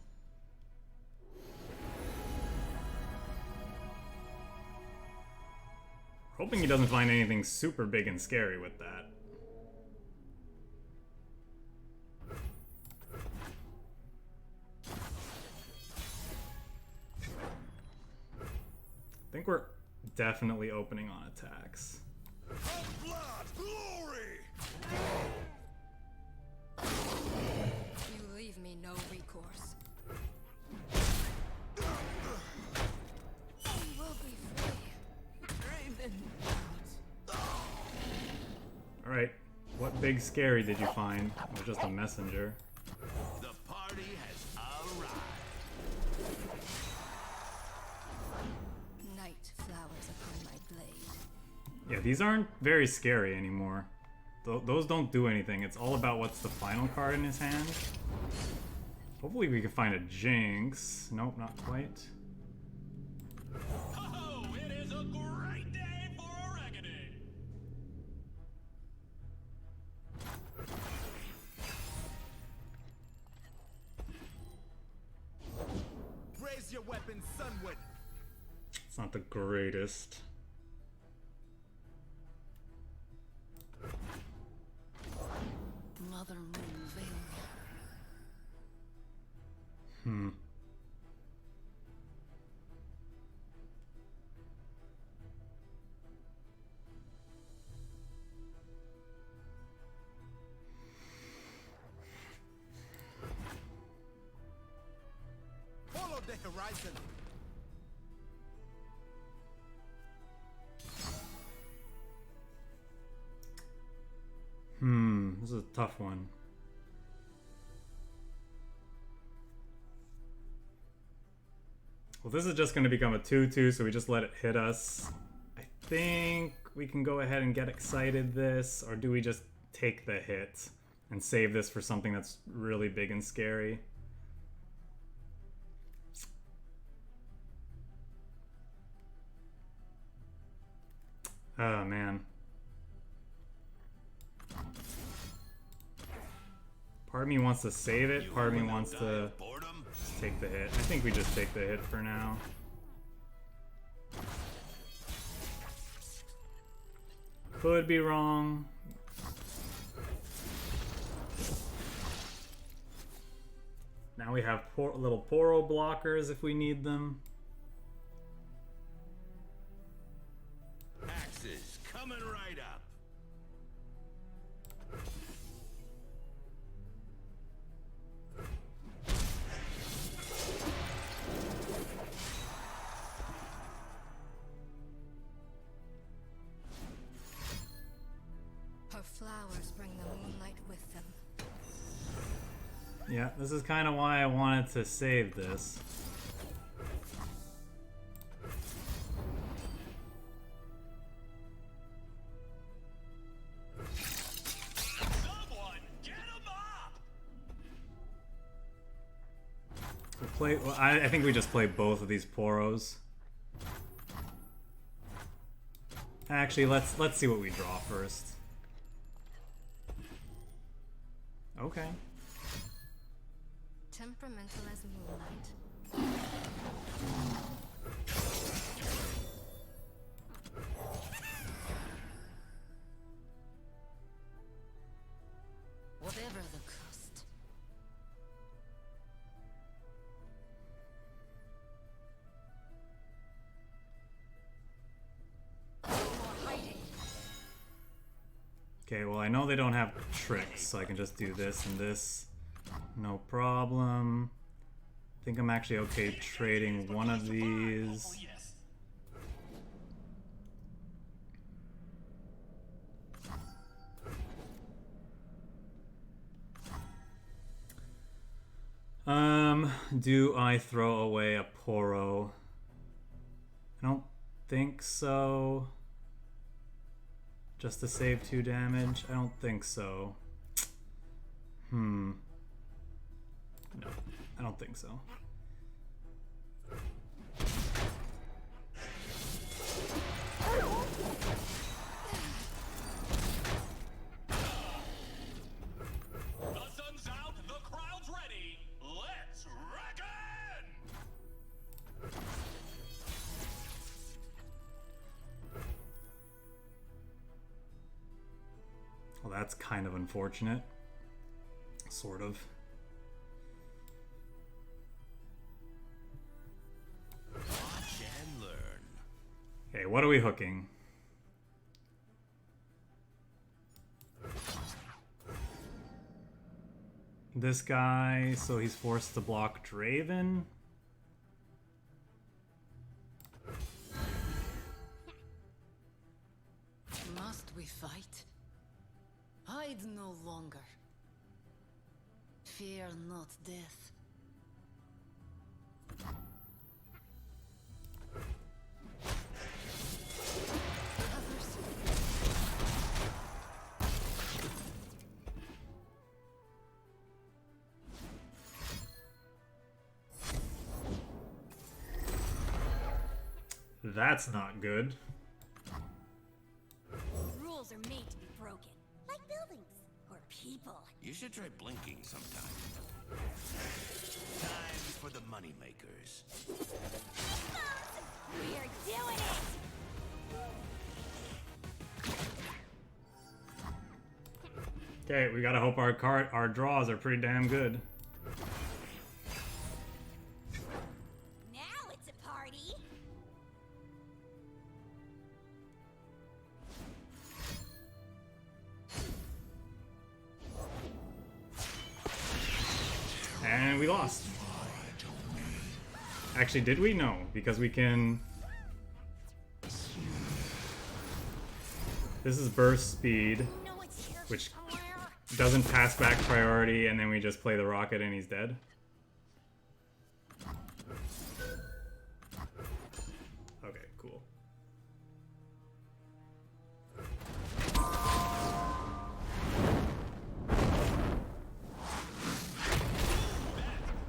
Hoping he doesn't find anything super big and scary with that. think we're definitely opening on attacks. Of blood, glory! You leave me no recourse. We will be free. Alright, what big scary did you find? It was just a messenger. The party has arrived. Night flowers upon my blade. Yeah, these aren't very scary anymore. Those don't do anything. It's all about what's the final card in his hand. Hopefully we can find a Jinx. Nope, not quite. Ho-ho! It is a great day for a reckoning! Raise your weapons, Sunward. It's not the greatest. Mother Moon veil Hmm. Follow the horizon. This is a tough one. Well, this is just going to become a 2-2, so we just let it hit us. I think we can go ahead and get excited this, or do we just take the hit and save this for something that's really big and scary? Oh, man. Part of me wants to save it, part of me wants to Boredom? take the hit. I think we just take the hit for now. Could be wrong. Now we have little poro blockers if we need them. Axes coming right up. Her flowers bring the moonlight with them. Yeah, this is kind of why I wanted to save this. Someone get him up! We'll play. Well, I think we just play both of these poros. Actually, let's see what we draw first. Okay. Temperamental as moonlight. Whatever the cost. No more hiding. Okay, well I know they don't have tricks, so I can just do this and this. No problem. I think I'm actually okay trading one of these. Oh, yes. Do I throw away a poro? I don't think so. Just to save 2 damage? I don't think so. No, I don't think so. The sun's out, the crowd's ready. Let's reckon! Well, that's kind of unfortunate. Sort of. Watch and learn. what are we hooking? This guy, so he's forced to block Draven. Must we fight? Hide no longer. Fear not death. That's not good. Rules are made to be broken. Like buildings. Or people. You should try blinking sometime. Time for the moneymakers. We are doing it! Okay, we gotta hope our draws are pretty damn good. Now it's a party! And we lost. Actually, did we? No, because we can... This is burst speed, No, it's here which somewhere. doesn't pass back priority, and then we just play the rocket and he's dead. Okay, cool.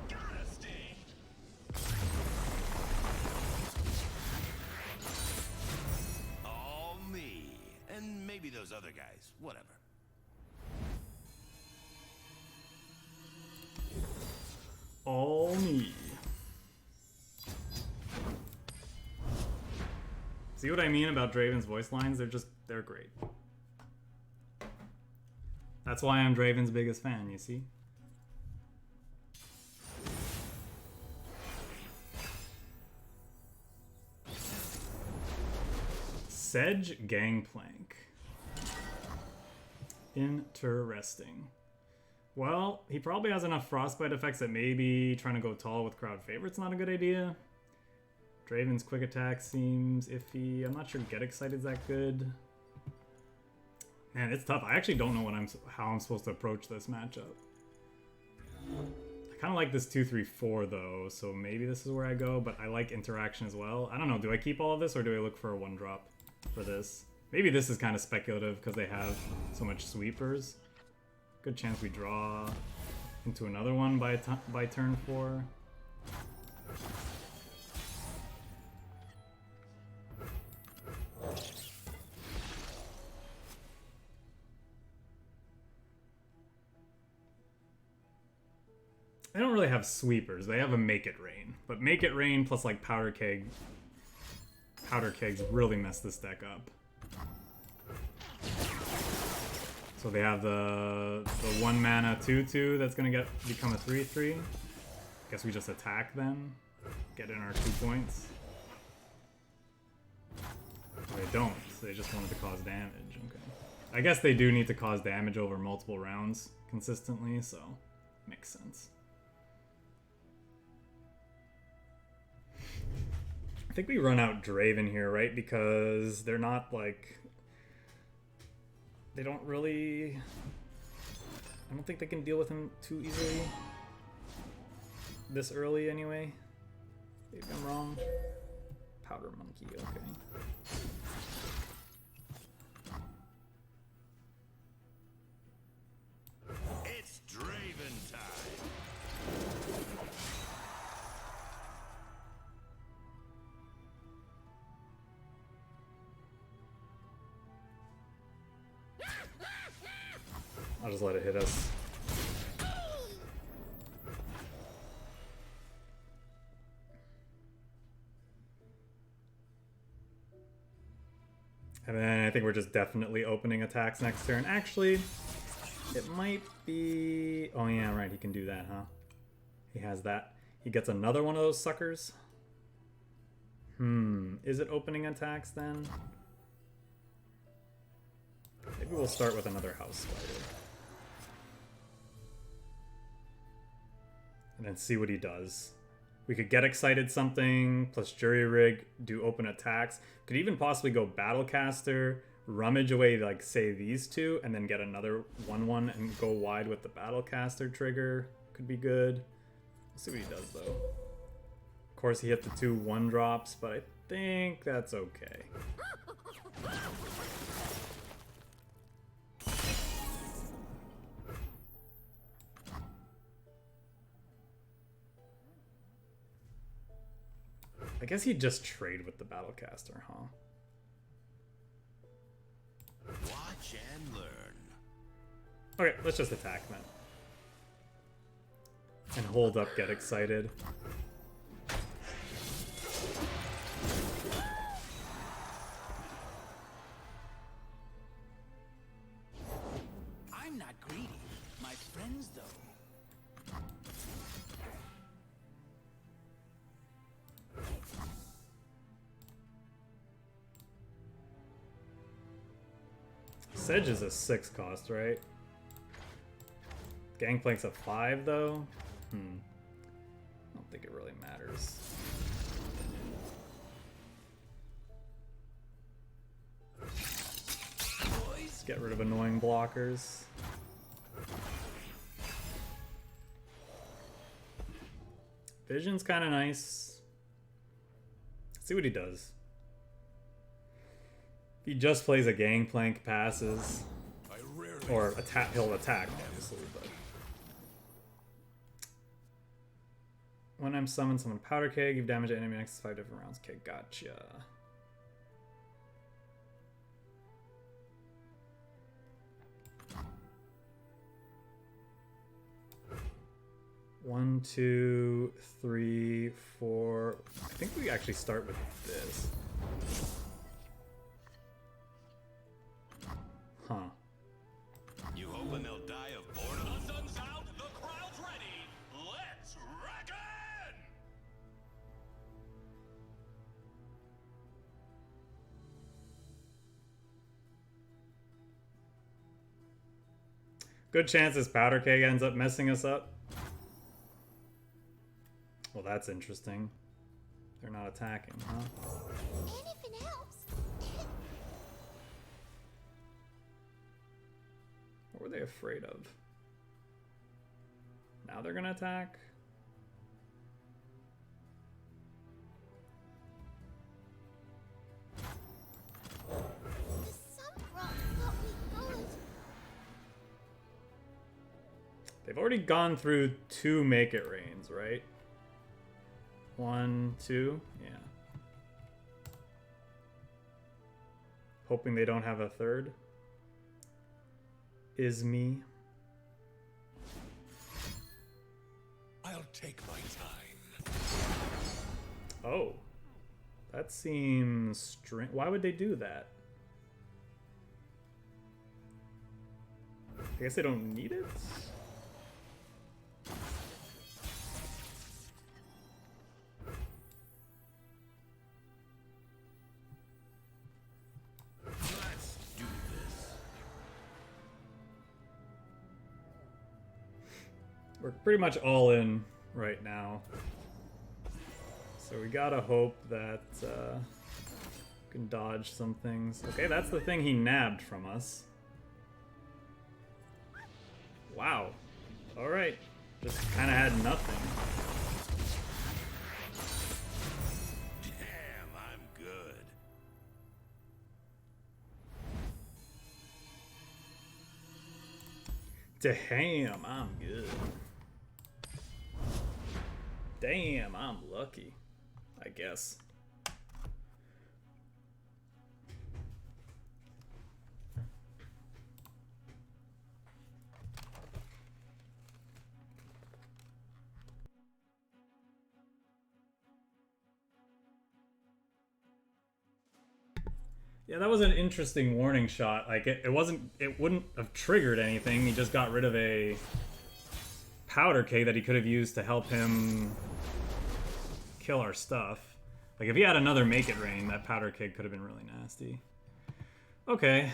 Gotta stay. All me. And maybe those other guys. Whatever. All me. See what I mean about Draven's voice lines? They're great. That's why I'm Draven's biggest fan, you see? Sedge Gangplank. Interesting. Well, he probably has enough frostbite effects that maybe trying to go tall with crowd favorite's not a good idea. Draven's quick attack seems iffy. I'm not sure Get Excited's that good. Man, it's tough. I actually don't know how I'm supposed to approach this matchup. I kind of like this 2-3-4 though, so maybe this is where I go, but I like interaction as well. I don't know, do I keep all of this or do I look for a 1-drop for this? Maybe this is kind of speculative because they have so much sweepers. Good chance we draw into another one by turn 4. They don't really have sweepers. They have a Make It Rain. But Make It Rain plus like Powder Kegs really mess this deck up. So they have the 1 mana 2/2 that's gonna become a 3/3. Guess we just attack then. Get in our 2 points. They don't, so they just wanted to cause damage. Okay. I guess they do need to cause damage over multiple rounds consistently, so makes sense. I think we run out Draven here, right? Because they're not like... They don't really... I don't think they can deal with him too easily. This early anyway. Maybe I'm wrong. Powder Monkey, okay. It's Draven time. I'll just let it hit us. And then I think we're just definitely opening attacks next turn. Actually, it might be... Oh yeah, right, he can do that, huh? He has that. He gets another one of those suckers. Is it opening attacks then? Maybe we'll start with another house spider. And then see what he does. We could get excited something, plus jury rig, do open attacks. Could even possibly go battlecaster, rummage away like say these two, and then get another 1/1 and go wide with the battlecaster trigger. Could be good. Let's see what he does though. Of course he hit the 2 1-drops, but I think that's okay. I guess he'd just trade with the battlecaster, huh? Watch and learn. Okay, let's just attack then. And hold up, get excited. I'm not greedy. My friends, though. Sedge is a 6 cost, right? Gangplank's a 5 though? I don't think it really matters. Let's get rid of annoying blockers. Vision's kind of nice. Let's see what he does. If he just plays a Gangplank, passes, or attack, he'll attack, obviously, but... When I'm summoned, summon Powder Keg, give damage to enemy next 5 different rounds. Okay, gotcha. One, two, three, four. I think we actually start with this. Huh. You hoping they'll die of boredom? The sun's out, the crowd's ready. Let's reckon! Good chance this Powder Keg ends up messing us up. Well, that's interesting. They're not attacking, huh? And if it helps. What were they afraid of? Now they're gonna attack? The sun rock got me good. They've already gone through 2 Make It Rains, right? 1, 2, yeah. Hoping they don't have a third. Is me. I'll take my time. Oh. That seems strange. Why would they do that? I guess they don't need it? Let's do this. We're pretty much all in right now. So we gotta hope that we can dodge some things. Okay, that's the thing he nabbed from us. Wow. Alright. Just kind of had nothing. Damn, I'm good. Damn, I'm good. Damn, I'm lucky. I guess. Yeah, that was an interesting warning shot. Like it wouldn't have triggered anything. He just got rid of a powder keg that he could have used to help him kill our stuff. Like Like, if he had another Make It Rain, that Powder Keg could have been really nasty. Okay.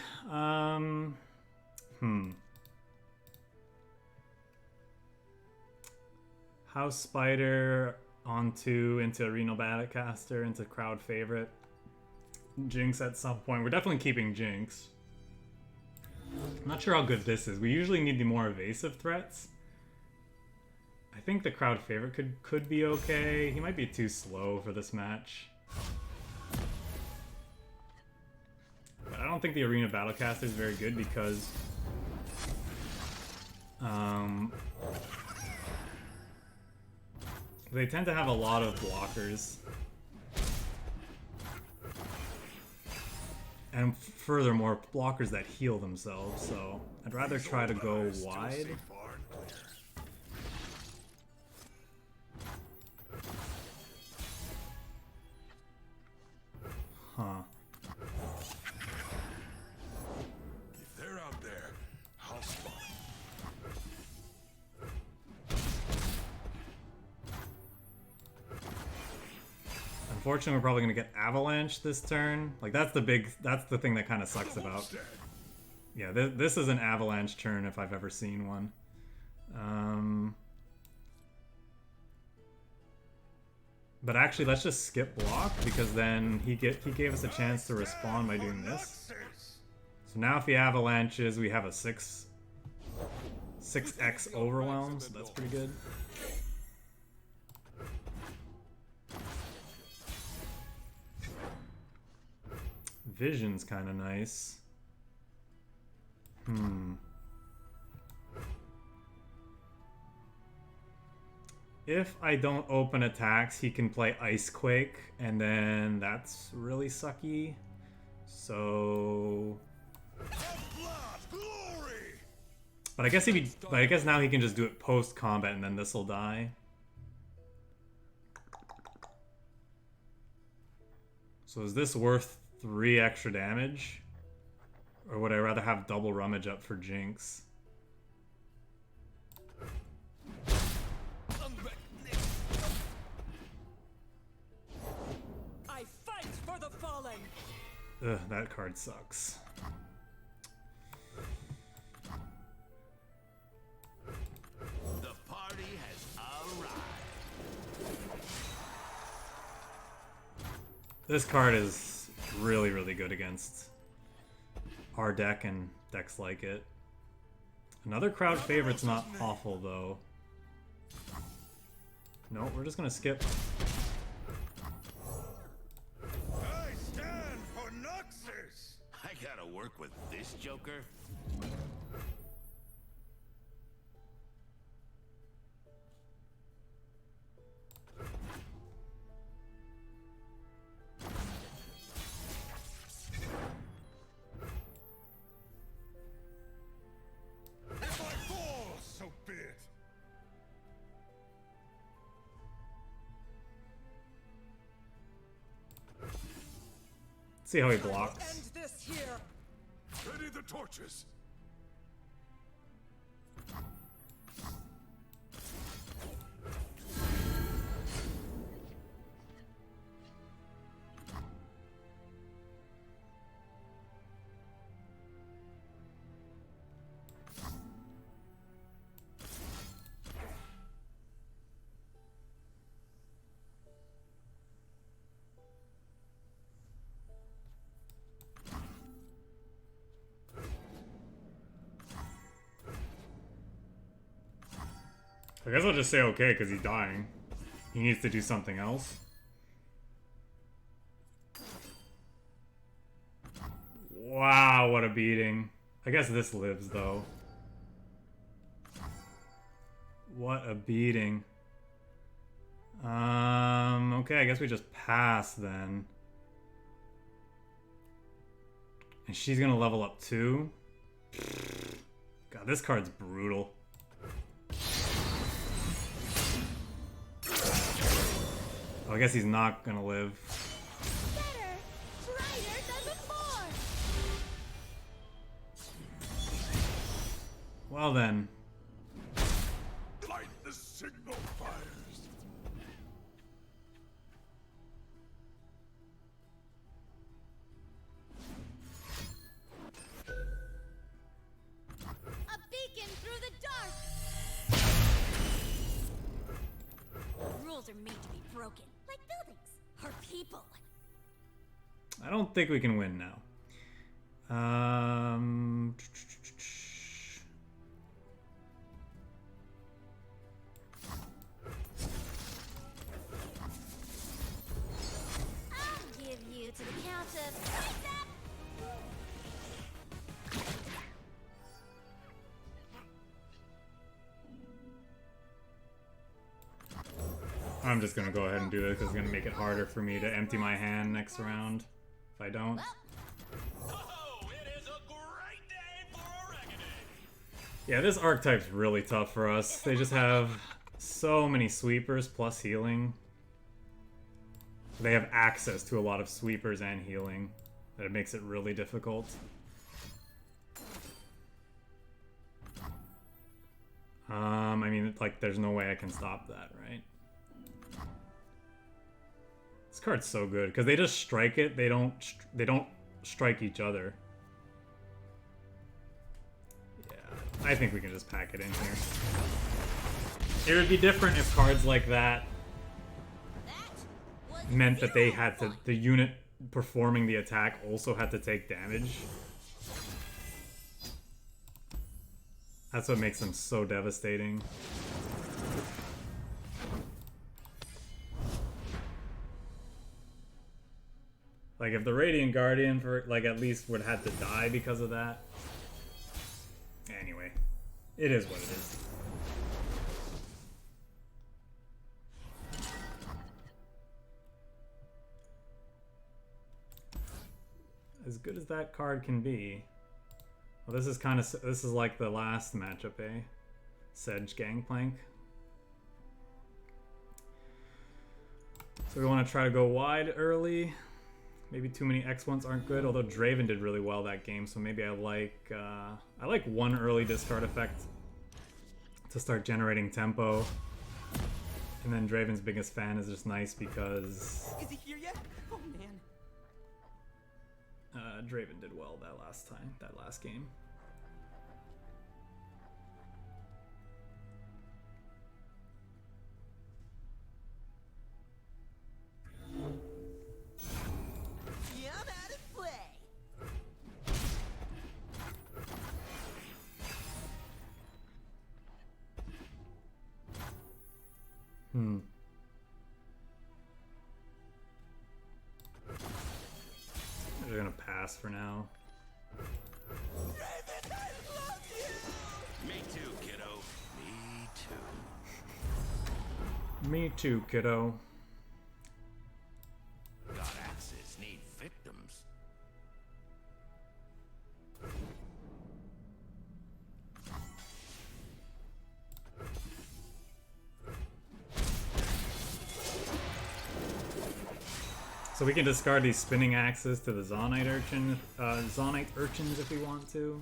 House Spider onto into Renal Battlecaster, into crowd favorite. Jinx at some point. We're definitely keeping Jinx. I'm not sure how good this is. We usually need the more evasive threats. I think the crowd favorite could be okay. He might be too slow for this match. But I don't think the Arena Battlecaster is very good because they tend to have a lot of blockers. And furthermore, blockers that heal themselves, so I'd rather try to go wide. Huh. If they're out there, I'll spot Unfortunately, we're probably gonna get Avalanche this turn. Like, that's the thing that kind of sucks about. Yeah, this is an Avalanche turn if I've ever seen one. But actually, let's just skip block, because then he gave us a chance to respond by doing this. So now if he avalanches, we have a 6x overwhelm, so that's pretty good. Vision's kind of nice. If I don't open attacks, he can play Ice Quake, and then that's really sucky. So, but I guess now he can just do it post combat, and then this will die. So is this worth 3 extra damage? Or would I rather have double rummage up for Jinx? I fight for the fallen. Ugh, that card sucks. The party has arrived. This card is really, really good against our deck and decks like it. Another crowd favorite's not awful, though. No, we're just gonna skip. I stand for Noxus. I gotta work with this Joker. If I fall, so be it. See how he blocks. End this here. Ready the torches. I guess I'll just say okay, because he's dying. He needs to do something else. Wow, what a beating. I guess this lives, though. What a beating. Okay, I guess we just pass then. And she's gonna level up too? God, this card's brutal. Oh, I guess he's not gonna live. Better, brighter than before. Well then. Light the signal fires. walls are made to be broken. Like buildings. Her people. I don't think we can win now. I'll give you to the count of straight up. I'm just gonna go ahead and do this because it's gonna make it harder for me to empty my hand next round if I don't. Oh, it is a great day for a reckoning. Yeah, this archetype's really tough for us. They just have so many sweepers plus healing. They have access to a lot of sweepers and healing, that it makes it really difficult. I mean, like, there's no way I can stop that, right? This card's so good because they just strike it. They don't strike each other. Yeah, I think we can just pack it in here. It would be different if cards like that meant that they had to, the unit performing the attack also had to take damage. That's what makes them so devastating. Like, if the Radiant Guardian, for like, at least would have to die because of that. Anyway, it is what it is. As good as that card can be. Well, this is kind of, this is like the last matchup, eh? Sedge Gangplank. So we want to try to go wide early. Maybe too many X1s aren't good, although Draven did really well that game, so maybe I like one early discard effect to start generating tempo. And then Draven's biggest fan is just nice because Is he here yet? Oh man. Draven did well that last game. Yeah, I'm out of play. They're gonna pass for now. Me too, kiddo. Me too. Me too, kiddo. God axes need victims. So we can discard these spinning axes to the Zonite urchins if we want to.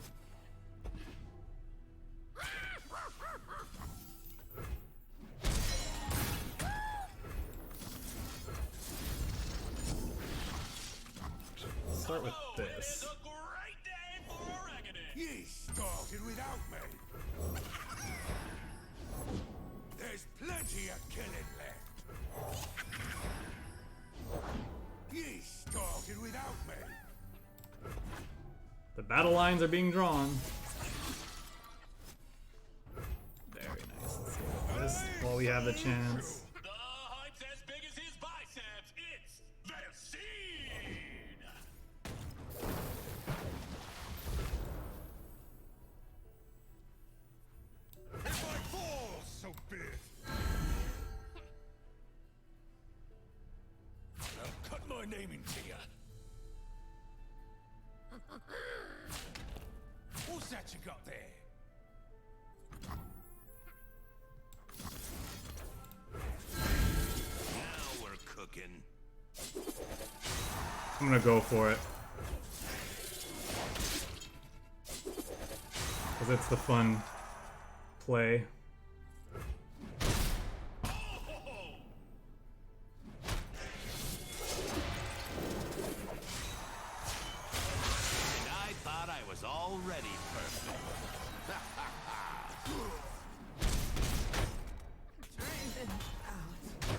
Start with Oh, this. it is a great day for a reckoning. Ye started without me. There's plenty of killing left. Ye started without me. The battle lines are being drawn. Very nice. Let's go with this while we have the chance. The hype's as big as his biceps. It's the seed. If I fall, so be it. I'll cut my name into ya. What's that you got there? Now we're cooking. I'm gonna go for it. Because it's the fun play. And I thought I was already perfect. Draven out.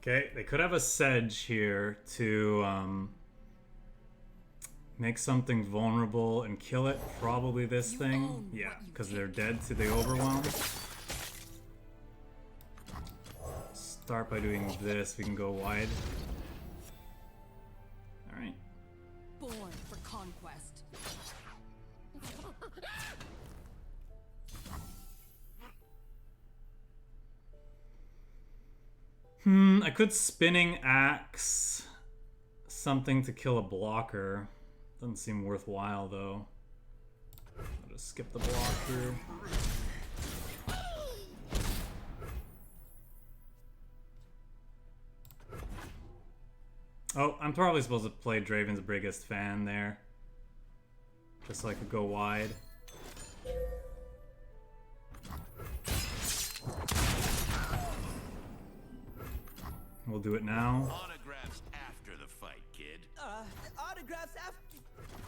Okay, they could have a sedge here to make something vulnerable and kill it. Probably this thing. Yeah, because they're dead to the overwhelm. Start by doing this. We can go wide. Alright. Born for conquest. I could spinning axe something to kill a blocker. Doesn't seem worthwhile though. I'll just skip the block here. Oh, I'm probably supposed to play Draven's biggest fan there. Just so I could go wide. We'll do it now. Autographs after the fight, kid. Autographs after.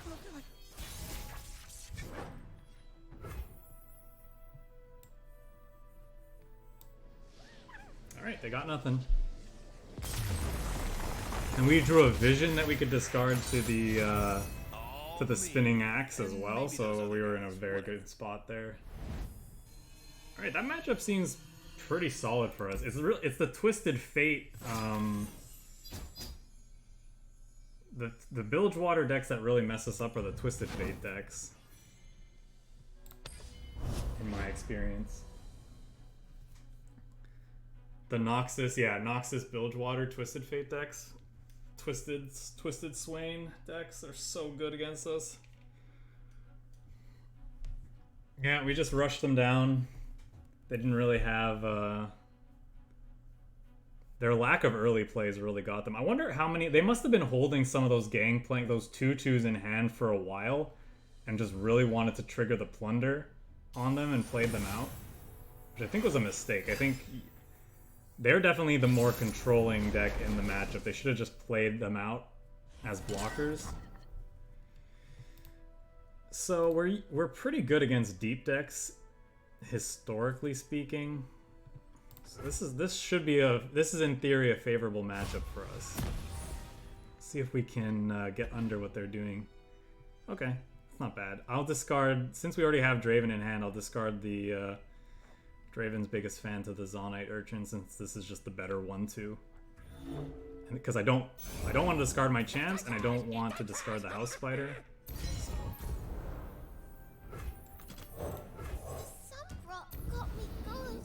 Oh, God. Alright, they got nothing. And we drew a vision that we could discard to the spinning axe as well, so we were in a very good spot there. Alright, that matchup seems pretty solid for us. It's the Twisted Fate, the Bilgewater decks that really mess us up are the Twisted Fate decks, in my experience. The Noxus, yeah, Noxus, Bilgewater, Twisted Fate decks. Twisted Swain decks are so good against us. Yeah, we just rushed them down. They didn't really have... their lack of early plays really got them. I wonder how many... They must have been holding some of those Gangplank, those 2/2s in hand for a while, and just really wanted to trigger the Plunder on them and played them out. Which I think was a mistake. I think... They're definitely the more controlling deck in the matchup. They should have just played them out as blockers. So we're pretty good against deep decks, historically speaking. So this is in theory a favorable matchup for us. See if we can get under what they're doing. Okay, it's not bad. I'll discard, since we already have Draven in hand, I'll discard the Draven's biggest fan to the Zonite Urchin, since this is just the better 1/2. Because I don't want to discard my chance, and I don't want to discard the House Spider. So. Some rock got me good.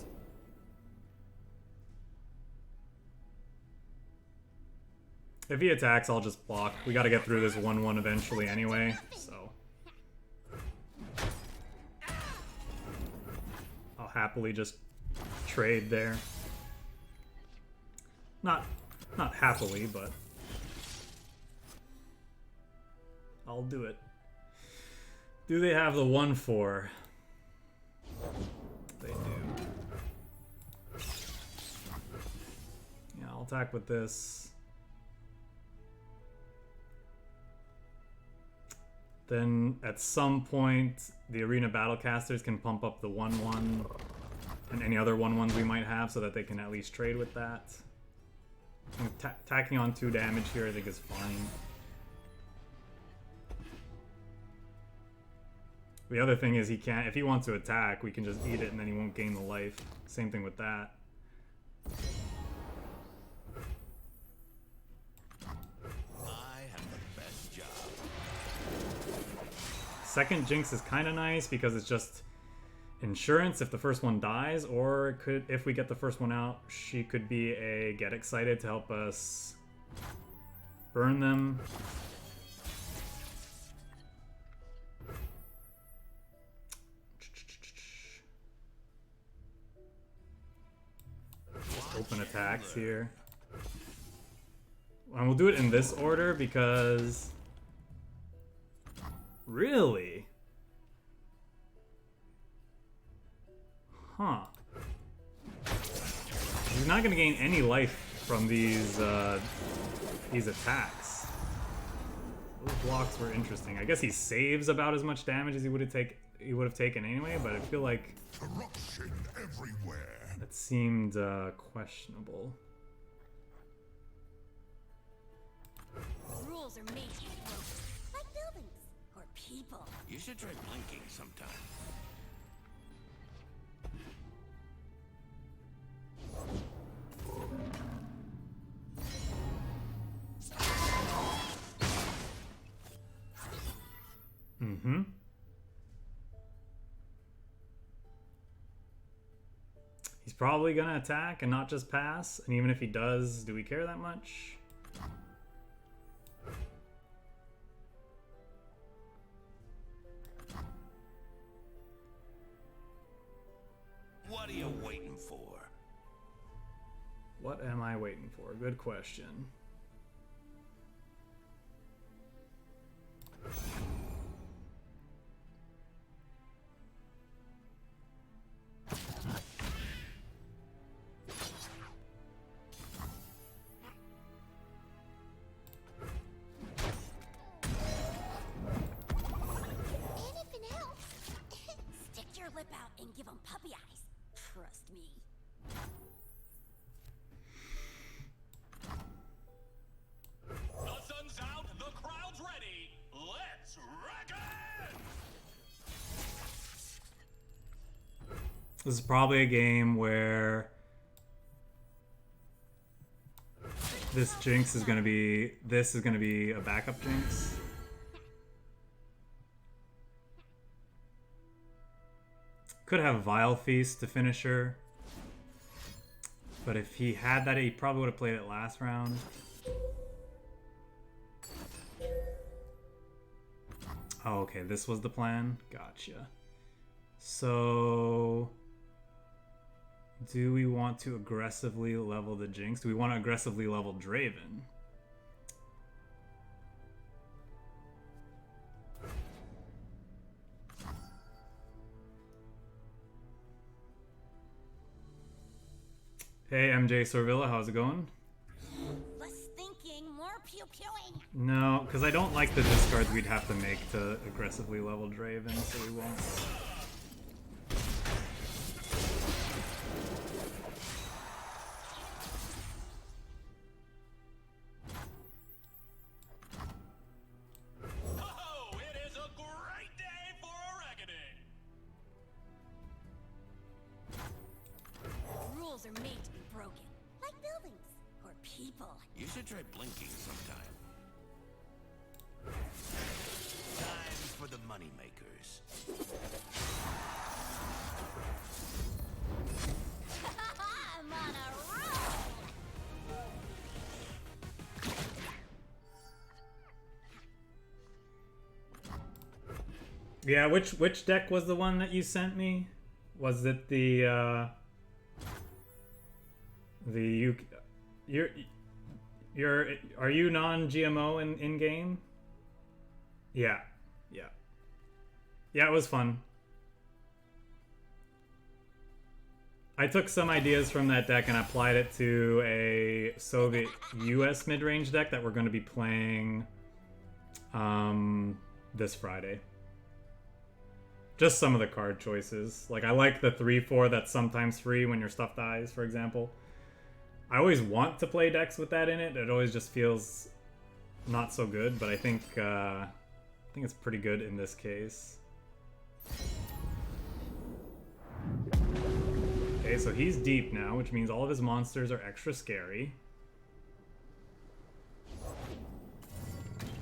If he attacks, I'll just block. We got to get through this 1/1 eventually anyway, so. I'll happily just trade there. Not happily, but I'll do it. Do they have the 1/4? They do. Yeah, I'll attack with this. Then at some point, the Arena Battlecasters can pump up the 1/1 and any other 1/1s we might have so that they can at least trade with that. Tacking on 2 damage here I think is fine. The other thing is if he wants to attack, we can just eat it and then he won't gain the life. Same thing with that. Second Jinx is kind of nice because it's just insurance if the first one dies, or it could, if we get the first one out, she could be a Get Excited to help us burn them. Just open attacks here. And we'll do it in this order because... Really? Huh. He's not gonna gain any life from these attacks. Those blocks were interesting. I guess he saves about as much damage as he would have taken anyway, but I feel like Corruption everywhere. that seemed questionable. Rules are made to be broken. Like buildings. Or people. You should try blinking sometime. Mm-hmm. He's probably gonna attack and not just pass, and even if he does, do we care that much? What are you waiting for? What am I waiting for? Good question. Anything else? Stick your lip out and give them puppy eyes. Trust me. The sun's out, the crowd's ready. Let's reckon! This is probably a game where this Jinx is gonna be, this is gonna be a backup Jinx. Could have Vile Feast to finish her. But if he had that, he probably would have played it last round. Oh, okay, this was the plan? Gotcha. So... do we want to aggressively level the Jinx? Do we want to aggressively level Draven? Hey, MJ Sorvilla, how's it going? Less thinking, more pew-pewing. No, because I don't like the discards we'd have to make to aggressively level Draven, so we won't. Oh, it is a great day for a reckoning. Rules are made to be broken. Like buildings. Or people. You should try blinking sometime. Time for the moneymakers. I'm on a roll! Yeah, which deck was the one that you sent me? Was it the you're are you non-GMO in game? Yeah. Yeah. Yeah, it was fun. I took some ideas from that deck and applied it to a Soviet US mid-range deck that we're going to be playing this Friday. Just some of the card choices. Like, I like the 3/4 that's sometimes free when your stuff dies, for example. I always want to play decks with that in it. It always just feels not so good, but I think it's pretty good in this case. Okay, so he's deep now, which means all of his monsters are extra scary.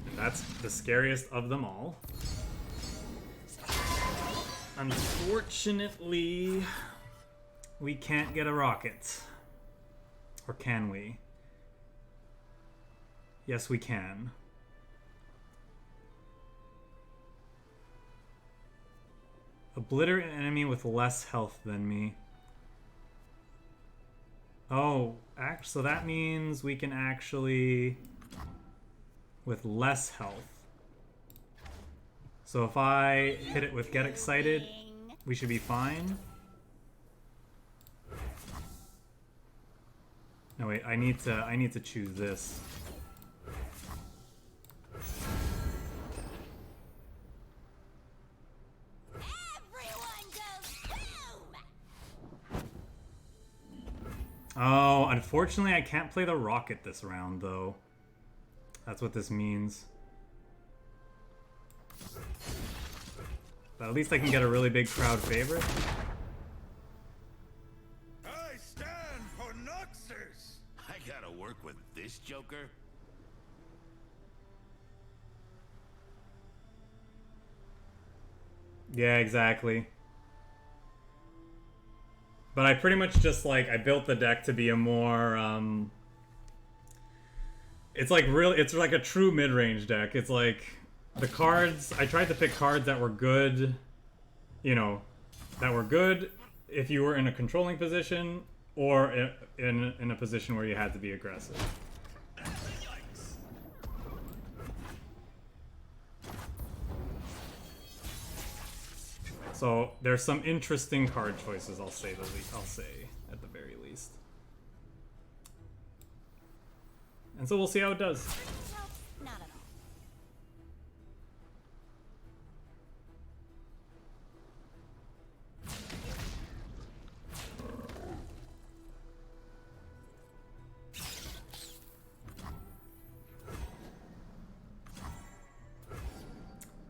And that's the scariest of them all. Unfortunately, we can't get a rocket. Or can we? Yes, we can. Obliterate an enemy with less health than me. Oh, so that means we can actually... with less health. So if I hit it with Get Excited, we should be fine. No wait, I need to choose this. Everyone goes boom! Oh, unfortunately I can't play the rocket this round though. That's what this means. But at least I can get a really big crowd favorite. I stand for Noxers. I gotta work with this joker? Yeah, exactly. But I pretty much just I built the deck to be a more it's like a true mid-range deck. It's like the cards, I tried to pick cards that were good, you know, that were good if you were in a controlling position or in a position where you had to be aggressive. So there's some interesting card choices, I'll say at the very least. And so we'll see how it does. Nope, not at all.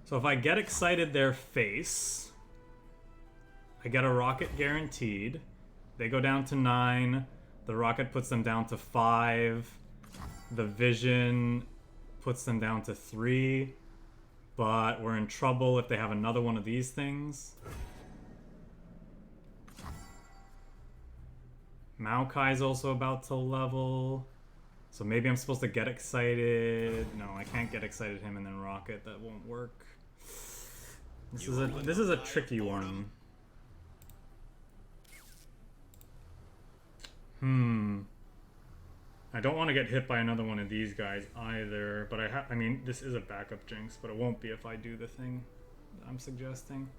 So if I get excited their face, I get a rocket guaranteed. They go down to 9. The rocket puts them down to 5. The vision puts them down to 3. But we're in trouble if they have another one of these things. Maokai's also about to level. So maybe I'm supposed to get excited. No, I can't get excited him and then rocket. That won't work. This is a tricky one. I don't want to get hit by another one of these guys either, but I mean, this is a backup Jinx, but it won't be if I do the thing I'm suggesting.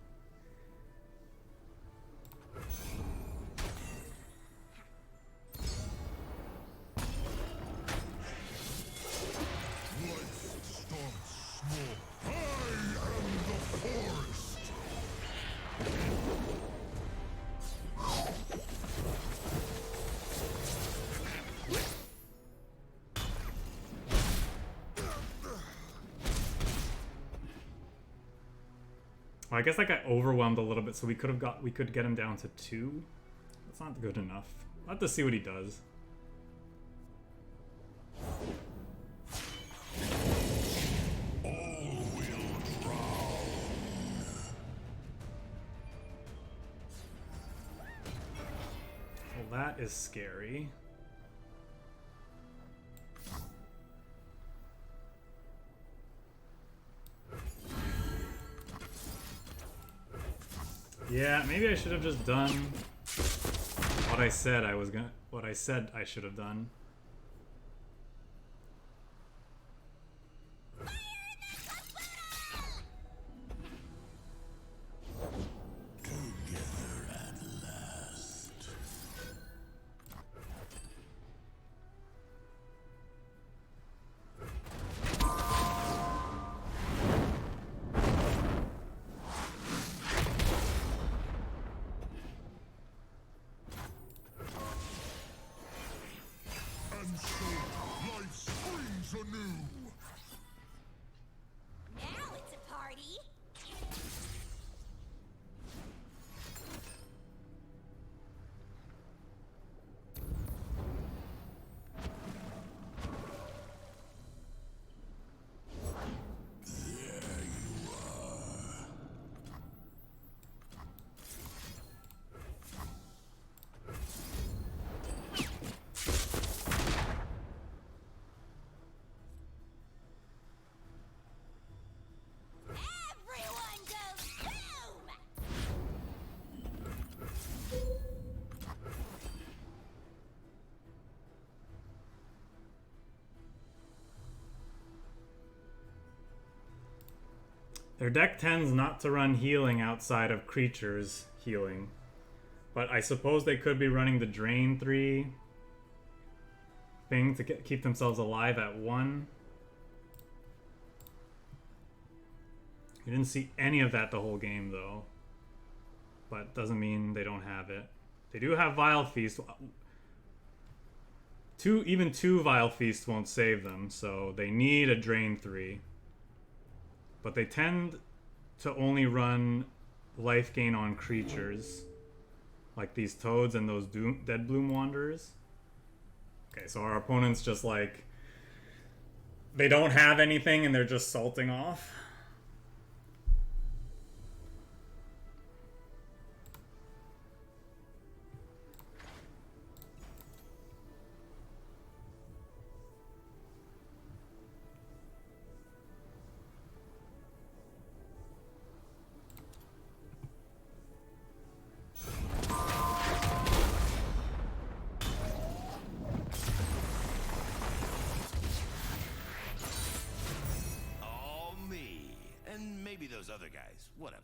Life starts small. I am the forest. Well, I guess I got overwhelmed a little bit, so we could get him down to 2. That's not good enough. I'll have to see what he does. All will drown. Well, that is scary. Yeah, maybe I should have just done what I said I should have done. And so life springs anew. Now it's a party. Everyone goes boom! Their deck tends not to run healing outside of creatures healing. But I suppose they could be running the Drain 3 thing to keep themselves alive at 1. You didn't see any of that the whole game, though. But doesn't mean they don't have it. They do have Vile Feast. even two Vile Feast won't save them, so they need a Drain 3. But they tend to only run life gain on creatures, like these toads and those Dead Bloom Wanderers. Okay, so our opponent's just like, they don't have anything and they're just salting off. Those other guys, whatever.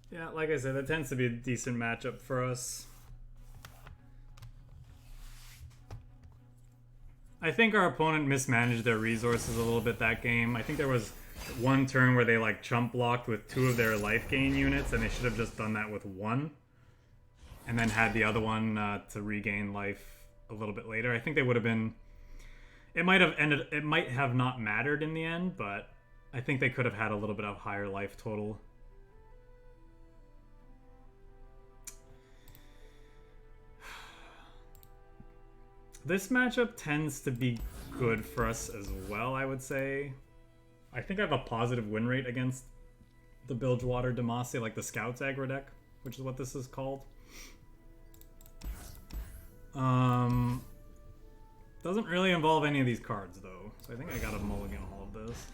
Yeah, like I said, that tends to be a decent matchup for us. I think our opponent mismanaged their resources a little bit that game. I think there was one turn where they like chump blocked with 2 of their life gain units, and they should have just done that with 1. And then had the other one to regain life a little bit later. I think they would have been... It might have not mattered in the end, but I think they could have had a little bit of higher life total. This matchup tends to be good for us as well, I would say. I think I have a positive win rate against the Bilgewater Demacia, like the Scouts aggro deck, which is what this is called. Doesn't really involve any of these cards, though, so I think I gotta mulligan all of this.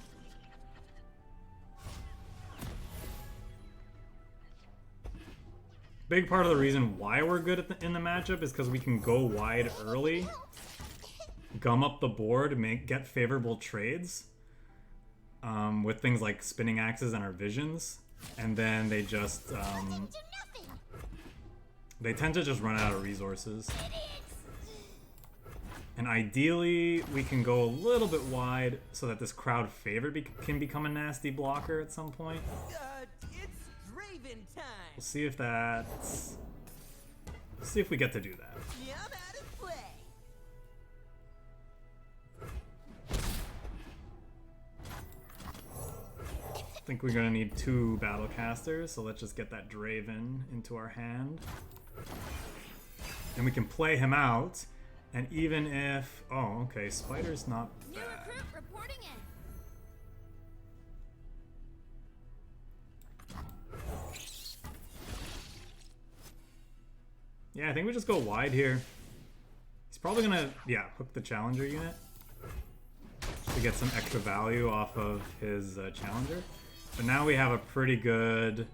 Big part of the reason why we're good in the matchup is because we can go wide early, gum up the board, get favorable trades with things like spinning axes and our visions, and then they just they tend to just run out of resources. And ideally, we can go a little bit wide so that this crowd favorite can become a nasty blocker at some point. It's Draven time. We'll see if that's... Let's see if we get to do that. Yeah, I'm out of play. I think we're gonna need 2 battle casters, so let's just get that Draven into our hand. And we can play him out, and even if... Oh, okay, Spider's not New bad. recruit reporting in. Yeah, I think we just go wide here. He's probably gonna, yeah, hook the Challenger unit to get some extra value off of his Challenger. But now we have a pretty good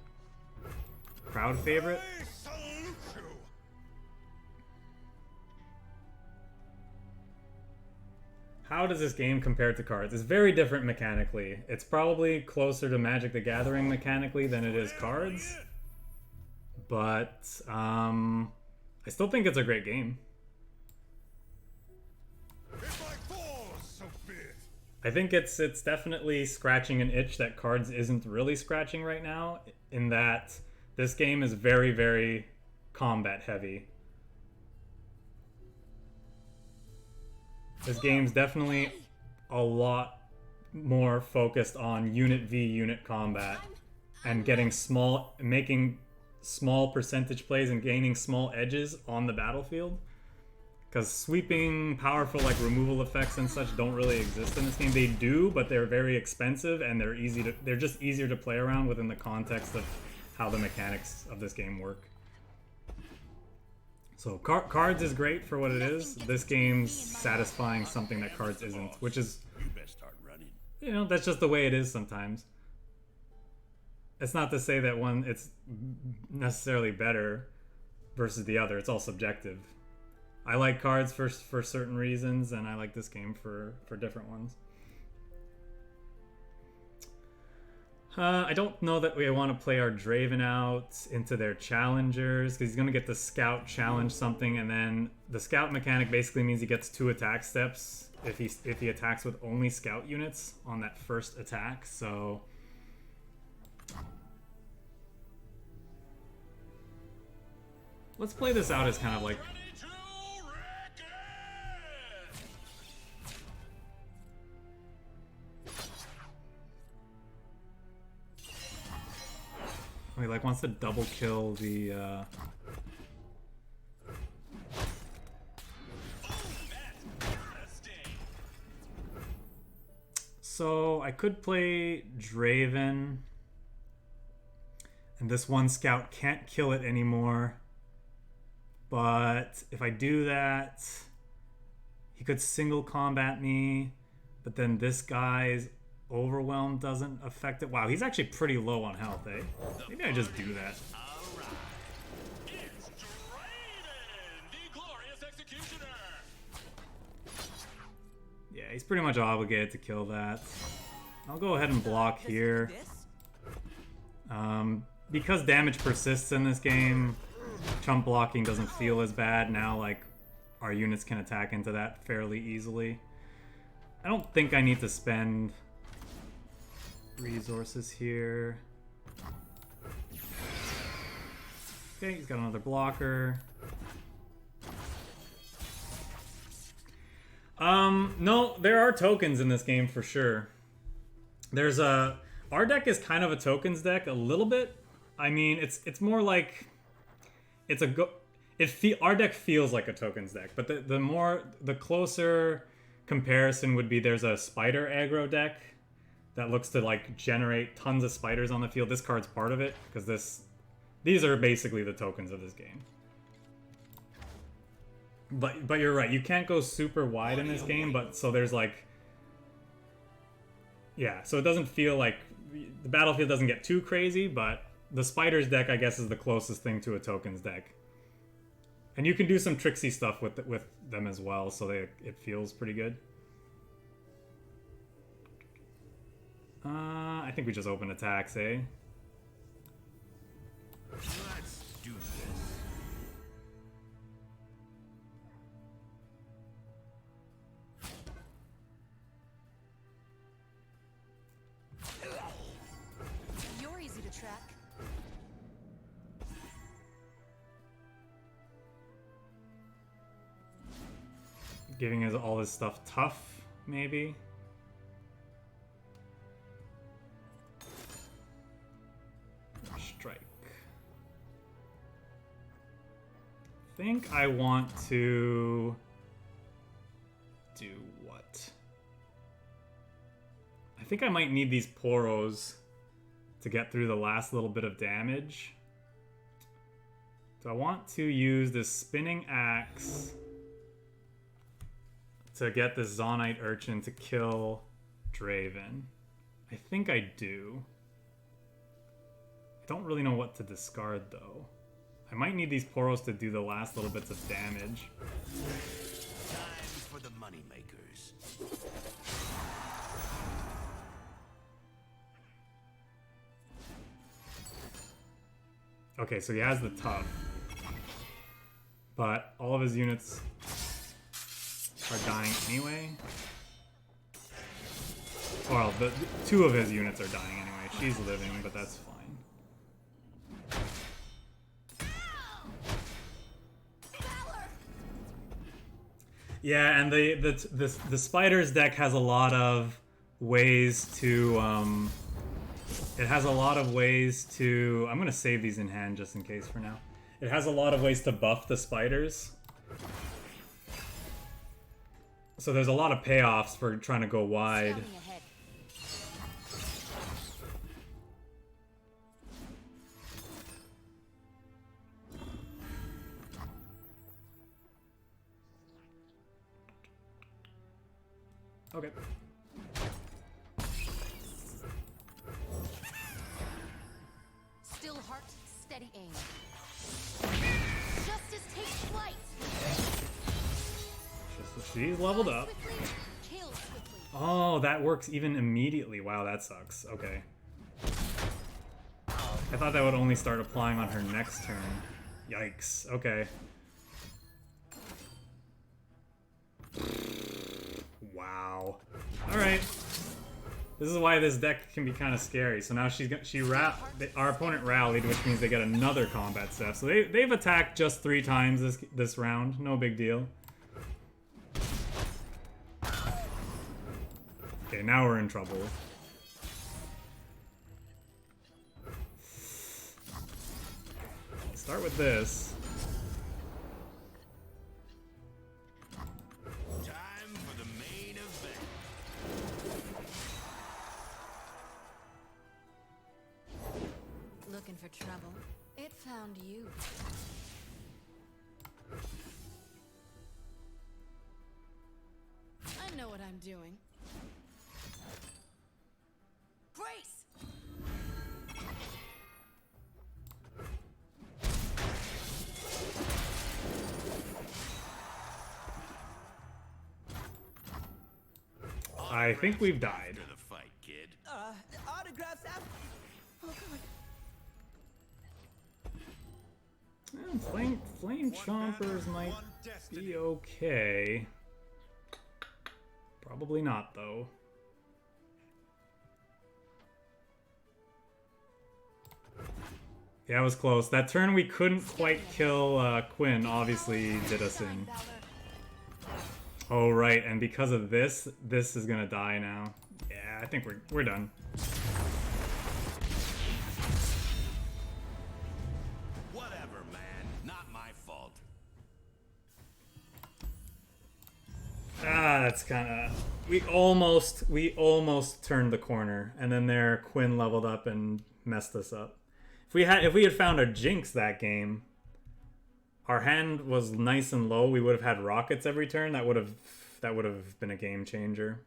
crowd favorite. I salute you. How does this game compare to cards? It's very different mechanically. It's probably closer to Magic the Gathering mechanically than it is cards. But I still think it's a great game. If I fall, so be it. I think it's definitely scratching an itch that cards isn't really scratching right now, in that this game is very, very combat heavy. This game's definitely a lot more focused on unit v unit combat and making small percentage plays and gaining small edges on the battlefield. Because sweeping, powerful like removal effects and such don't really exist in this game. They do, but they're very expensive and they're just easier to play around within the context of how the mechanics of this game work. So cards is great for what it is. This game's satisfying something that cards isn't, which is, You best start running. you know, that's just the way it is sometimes. It's not to say that it's necessarily better. versus the other. It's all subjective. I like cards for certain reasons, and I like this game for different ones. I don't know that we want to play our Draven out into their challengers, because he's going to get the Scout challenge something, and then the Scout mechanic basically means he gets 2 attack steps if he attacks with only Scout units on that first attack, so... Let's play this out as kind of like... He like wants to double kill the So I could play Draven, and this one Scout can't kill it anymore. But if I do that, he could single combat me, but then this guy's Overwhelm doesn't affect it. Wow, he's actually pretty low on health, eh? Maybe I just do that. It's Draven, the glorious executioner. Yeah, he's pretty much obligated to kill that. I'll go ahead and block here. Because damage persists in this game, chump blocking doesn't feel as bad now. Like, our units can attack into that fairly easily. I don't think I need to spend resources here. Okay, he's got another blocker. No, there are tokens in this game for sure. There's our deck is kind of a tokens deck a little bit. I mean, it's more like it's our deck feels like a tokens deck, but the closer comparison would be there's a spider aggro deck that looks to like generate tons of spiders on the field. This card's part of it because these are basically the tokens of this game. But you're right, you can't go super wide in this game, but so there's like, yeah, so it doesn't feel like the battlefield doesn't get too crazy, but the spiders deck I guess is the closest thing to a tokens deck. And you can do some tricksy stuff with them as well, so it feels pretty good. I think we just open attacks, eh? Let's do this. You're easy to track. Giving us all this stuff tough, maybe? Strike. I think I want to do what? I think I might need these poros to get through the last little bit of damage. So I want to use this spinning axe to get this Zonite Urchin to kill Draven. I think I do. I don't really know what to discard though. I might need these poros to do the last little bits of damage. Time for the moneymakers. Okay, so he has the tough, but all of his units are dying anyway. Well, the 2 of his units are dying anyway. She's living, but that's fine. Yeah, and the spiders deck has a lot of ways to it has a lot of ways to... I'm gonna save these in hand just in case for now. It has a lot of ways to buff the spiders. So there's a lot of payoffs for trying to go wide. Scouting ahead. Okay. Still heart, steady aim. Just She's leveled Die up. swiftly, kill swiftly. Oh, that works even immediately. Wow, that sucks. Okay. I thought that would only start applying on her next turn. Yikes. Okay. Wow. Alright. This is why this deck can be kind of scary. So now our opponent rallied, which means they get another combat step. So they've attacked just 3 times this round. No big deal. Okay, now we're in trouble. Start with this. Time for the main event. Looking for trouble? It found you. I know what I'm doing. Grace! I think we've died. After the fight, kid. Autographs after. Oh god. Flame Chompers might be okay. Probably not, though. Yeah, it was close. That turn we couldn't quite kill Quinn obviously did us in. Oh, right, and because of this is gonna die now. Yeah, I think we're done. Whatever, man. Not my fault. Ah, that's kind of... We almost turned the corner, and then there Quinn leveled up and messed us up. If we had found a Jinx that game, our hand was nice and low. We would have had rockets every turn. That would have been a game changer.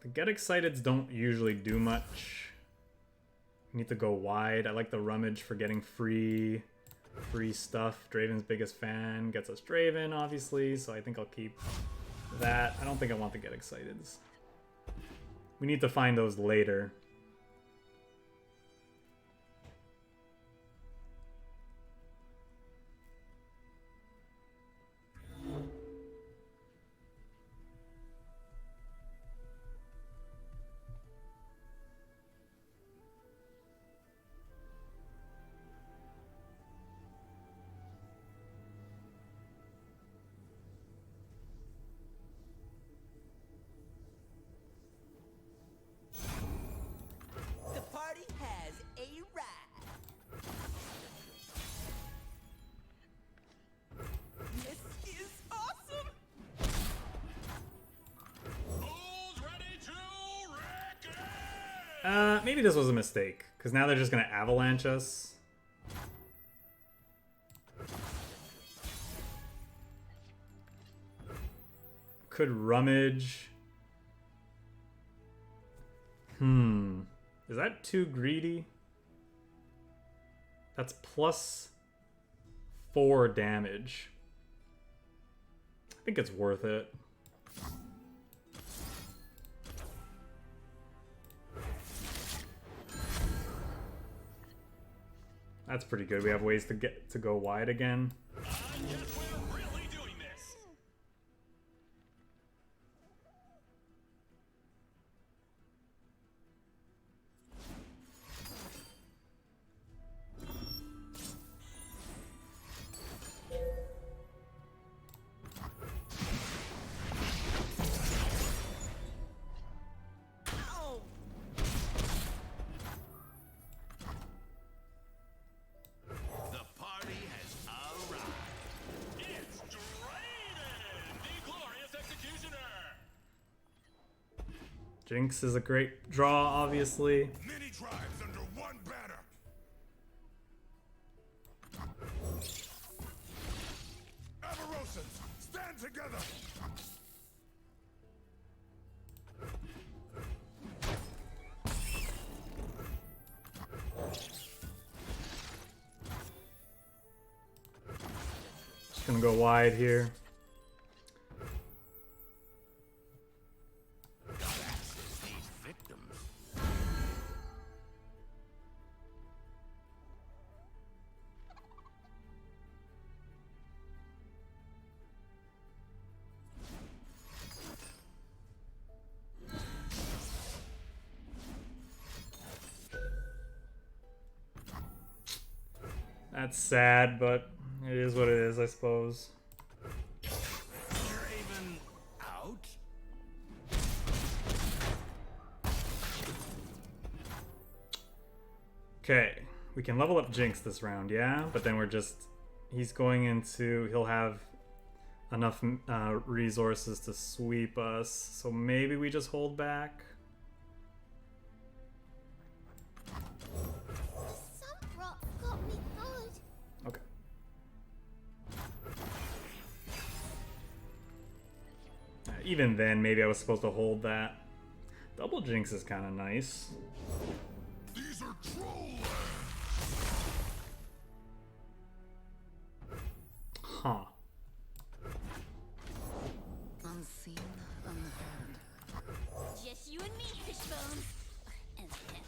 The Get Exciteds don't usually do much. You need to go wide. I like the Rummage for getting free stuff. Draven's biggest fan gets us Draven, obviously, so I think I'll keep that. I don't think I want the Get Exciteds. We need to find those later. The party has arrived. This is awesome. Who's ready to wreck it? Maybe this was a mistake, because now they're just gonna avalanche us. Could Rummage. Is that too greedy? That's +4 damage. I think it's worth it. That's pretty good. We have ways to go wide again. I guess we're really doing this. Ow. The party has arrived. It's Draven, the glorious executioner. Jinx is a great draw, obviously. Many tribes under one banner. Avarosans, stand together. Just gonna go wide here. These victims. That's sad, but it is what it is, I suppose. You're even out? Okay, we can level up Jinx this round, yeah? But then we're just... He's going into... He'll have enough resources to sweep us, so maybe we just hold back. Some rock got me good. Okay. Even then, maybe I was supposed to hold that. Double Jinx is kind of nice. These are troll lands. Huh. Unseen, unheard. Just you and me, Fishbones. And him.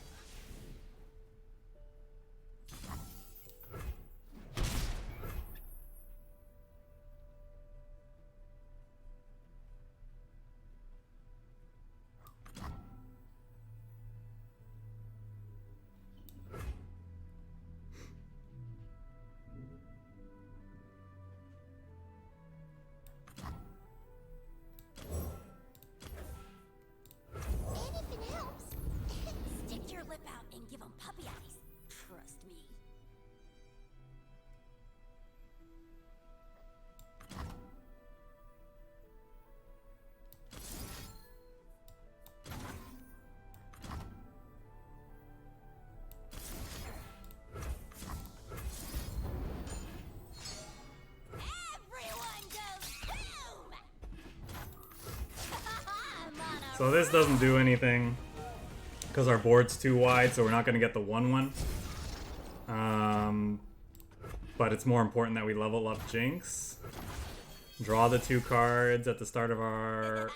Anything helps. Stick your lip out and give 'em puppy eyes. Trust me. Everyone goes boom! I'm on a So this doesn't do anything because our board's too wide, so we're not going to get the 1/1. But it's more important that we level up Jinx. Draw the 2 cards at the start of our...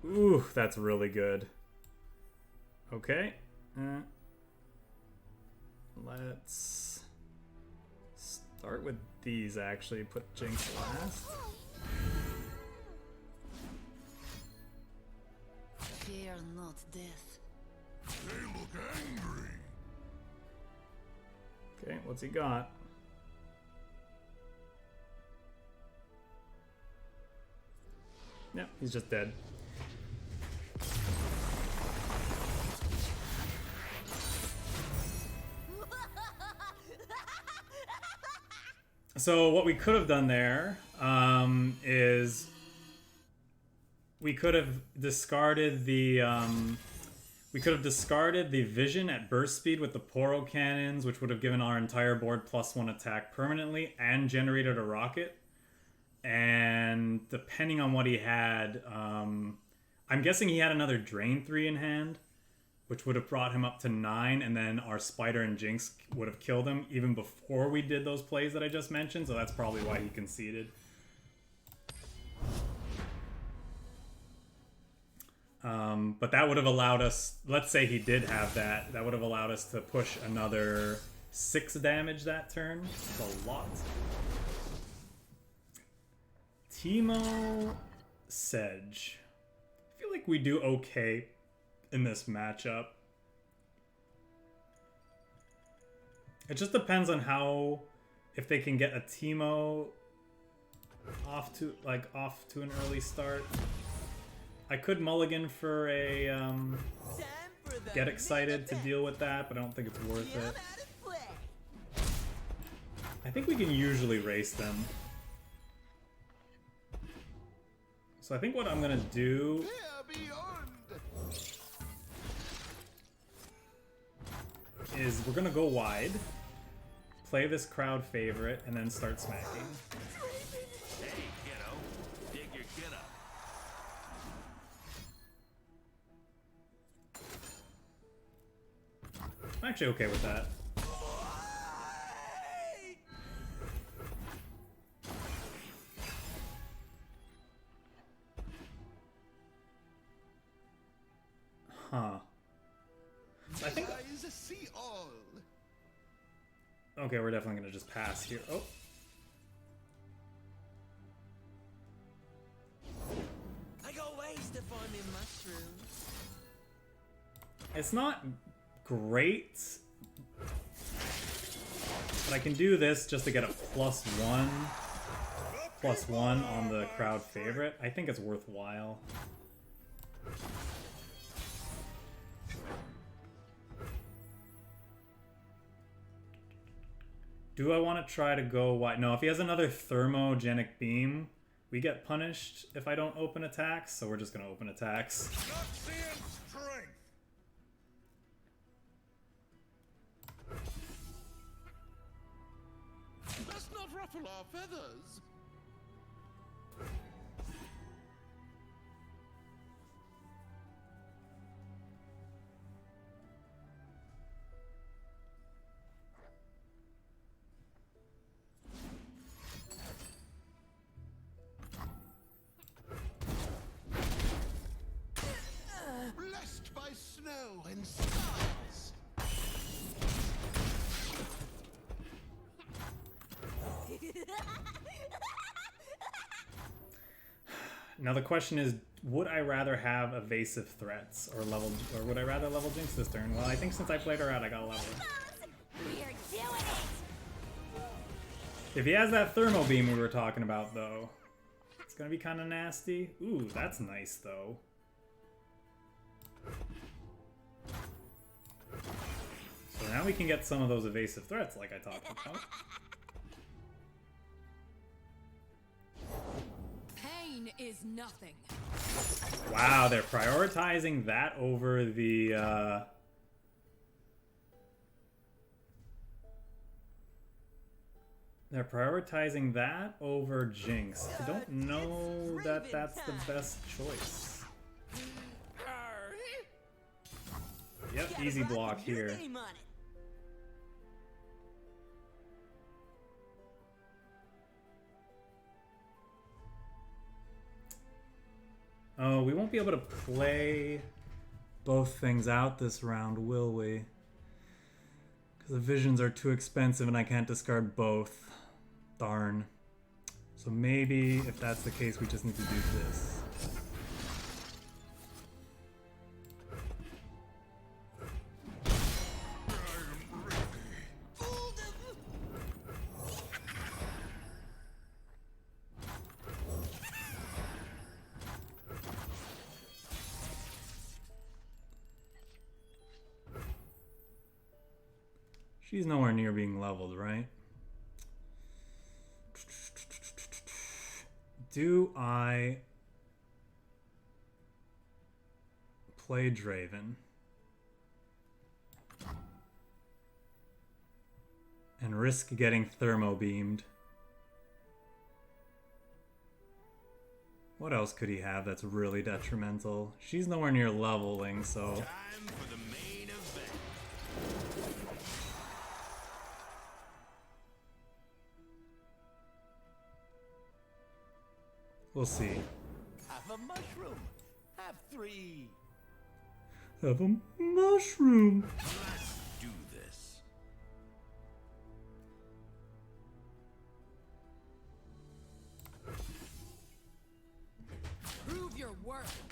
Ooh, that's really good. Okay. Let's start with these, actually. Put Jinx last. Fear not death. They look angry. Okay, what's he got? Yep, he's just dead. So what we could have done there is we could have discarded the vision at burst speed with the Poro cannons, which would have given our entire board +1 attack permanently and generated a rocket. And depending on what he had, I'm guessing he had another Drain 3 in hand, which would have brought him up to 9, and then our Spider and Jinx would have killed him even before we did those plays that I just mentioned, so that's probably why he conceded. But that would have allowed us, let's say he did have that, that would have allowed us to push another 6 damage that turn. That's a lot. Teemo, Sedge. I feel like we do okay in this matchup. It just depends on how, if they can get a Teemo off to an early start. I could mulligan for a Time for the get excited to mega deal with that, but I don't think it's worth Come it. out and play. I think we can usually race them. So I think what I'm gonna do Here beyond. is we're gonna go wide, play this crowd favorite, and then start smacking. Hey, kiddo. Dig your kid up. I'm actually okay with that. Okay, we're definitely gonna just pass here. Oh. I got ways to find me mushrooms. It's not great, but I can do this just to get a +1 on the crowd favorite. I think it's worthwhile. Do I want to try to go wide? No, if he has another thermogenic beam, we get punished if I don't open attacks, so we're just going to open attacks. Noxian strength. Let's not ruffle our feathers. Blessed by snow and stars. Now the question is, would I rather have evasive threats or would I rather level Jinx this turn? Well, I think since I played her out, I got a level. We're doing it! If he has that thermo beam we were talking about, though, it's gonna be kind of nasty. Ooh, that's nice, though. So now we can get some of those evasive threats like I talked about. Pain is nothing. Wow, they're prioritizing that over the, They're prioritizing that over Jinx. I don't know that that's the best choice. Yep, easy block here. Oh, we won't be able to play both things out this round, will we? Because the visions are too expensive and I can't discard both. Darn. So maybe, if that's the case, we just need to do this. She's nowhere near being leveled, right? Do I play Draven and risk getting thermo beamed? What else could he have that's really detrimental? She's nowhere near leveling, so Time for the main event. we'll see. Have a mushroom. Have 3. Have a mushroom. Let's do this. Prove your worth.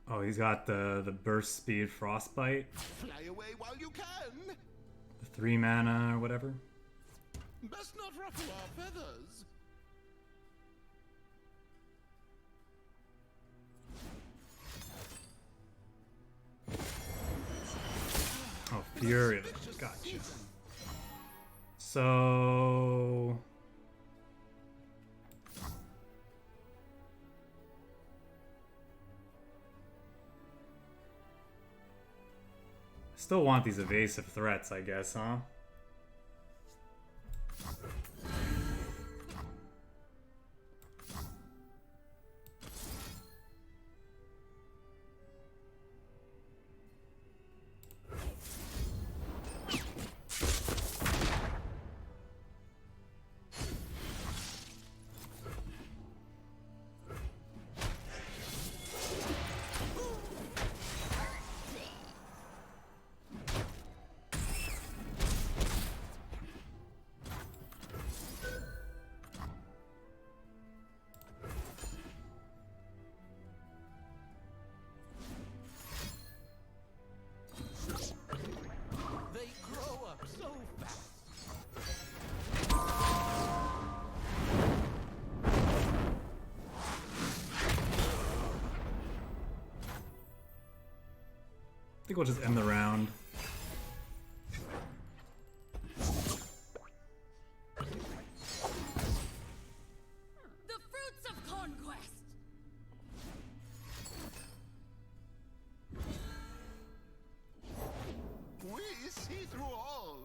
Oh, he's got the burst speed frostbite, Fly away while you can. the 3 mana or whatever. Best not ruffle our feathers. Oh, Fury. Gotcha. So still want these evasive threats, I guess, huh? think we'll just end the round. The fruits of conquest. We see through all.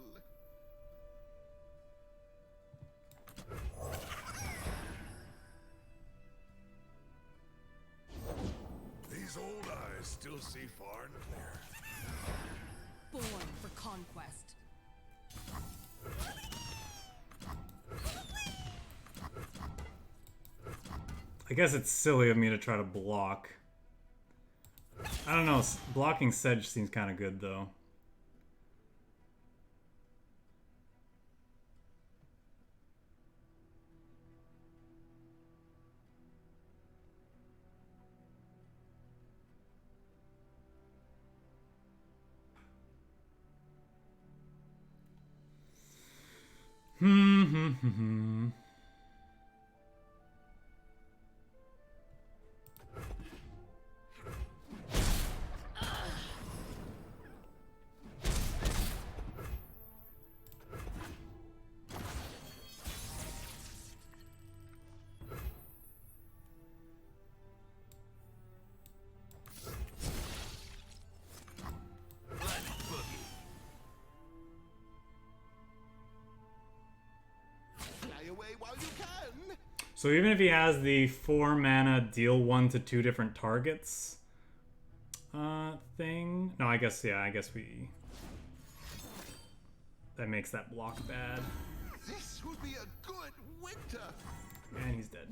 These old eyes still see far and clear. Born for conquest. I guess it's silly of me to try to block. I don't know, blocking Sedge seems kind of good though. Fly away while you can. So even if he has the 4 mana deal 1 to 2 different targets thing. No, I guess, yeah, I guess we... That makes that block bad. This would be a good winter. And he's dead.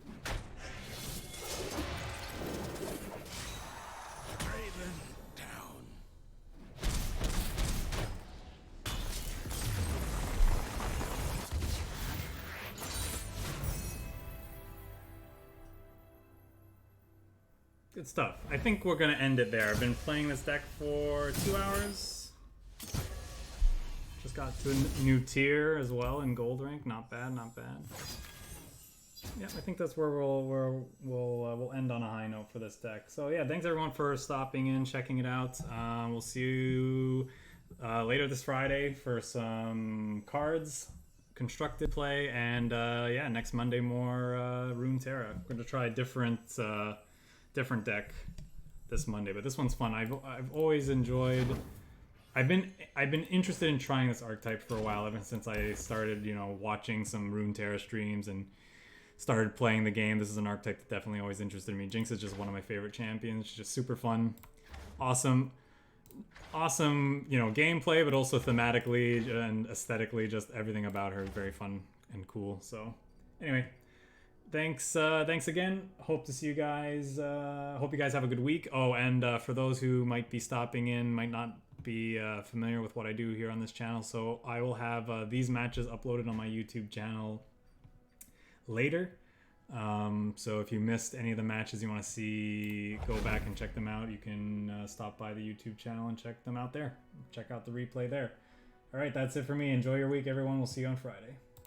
Raven down. Good stuff. I think we're gonna end it there. I've been playing this deck for 2 hours. Just got to a new tier as well in gold rank. Not bad, not bad. Yeah, I think that's where we'll end on a high note for this deck. So yeah, thanks everyone for stopping in, checking it out. We'll see you later this Friday for some cards, constructed play, and yeah, next Monday more Runeterra. We're gonna try a different deck this Monday, but this one's fun. I've always enjoyed. I've been interested in trying this archetype for a while, ever since I started, you know, watching some Runeterra streams and started playing the game. This is an archetype that definitely always interested me. Jinx is just one of my favorite champions. She's just super fun, awesome, you know, gameplay, but also thematically and aesthetically, just everything about her is very fun and cool. So anyway, thanks again. Hope to see you guys. Hope you guys have a good week. Oh, and for those who might be stopping in, might not be familiar with what I do here on this channel, so I will have these matches uploaded on my YouTube channel later. So if you missed any of the matches you want to see, go back and check them out. You can stop by the YouTube channel and check them out there. Check out the replay there. All right, that's it for me. Enjoy your week, everyone. We'll see you on Friday.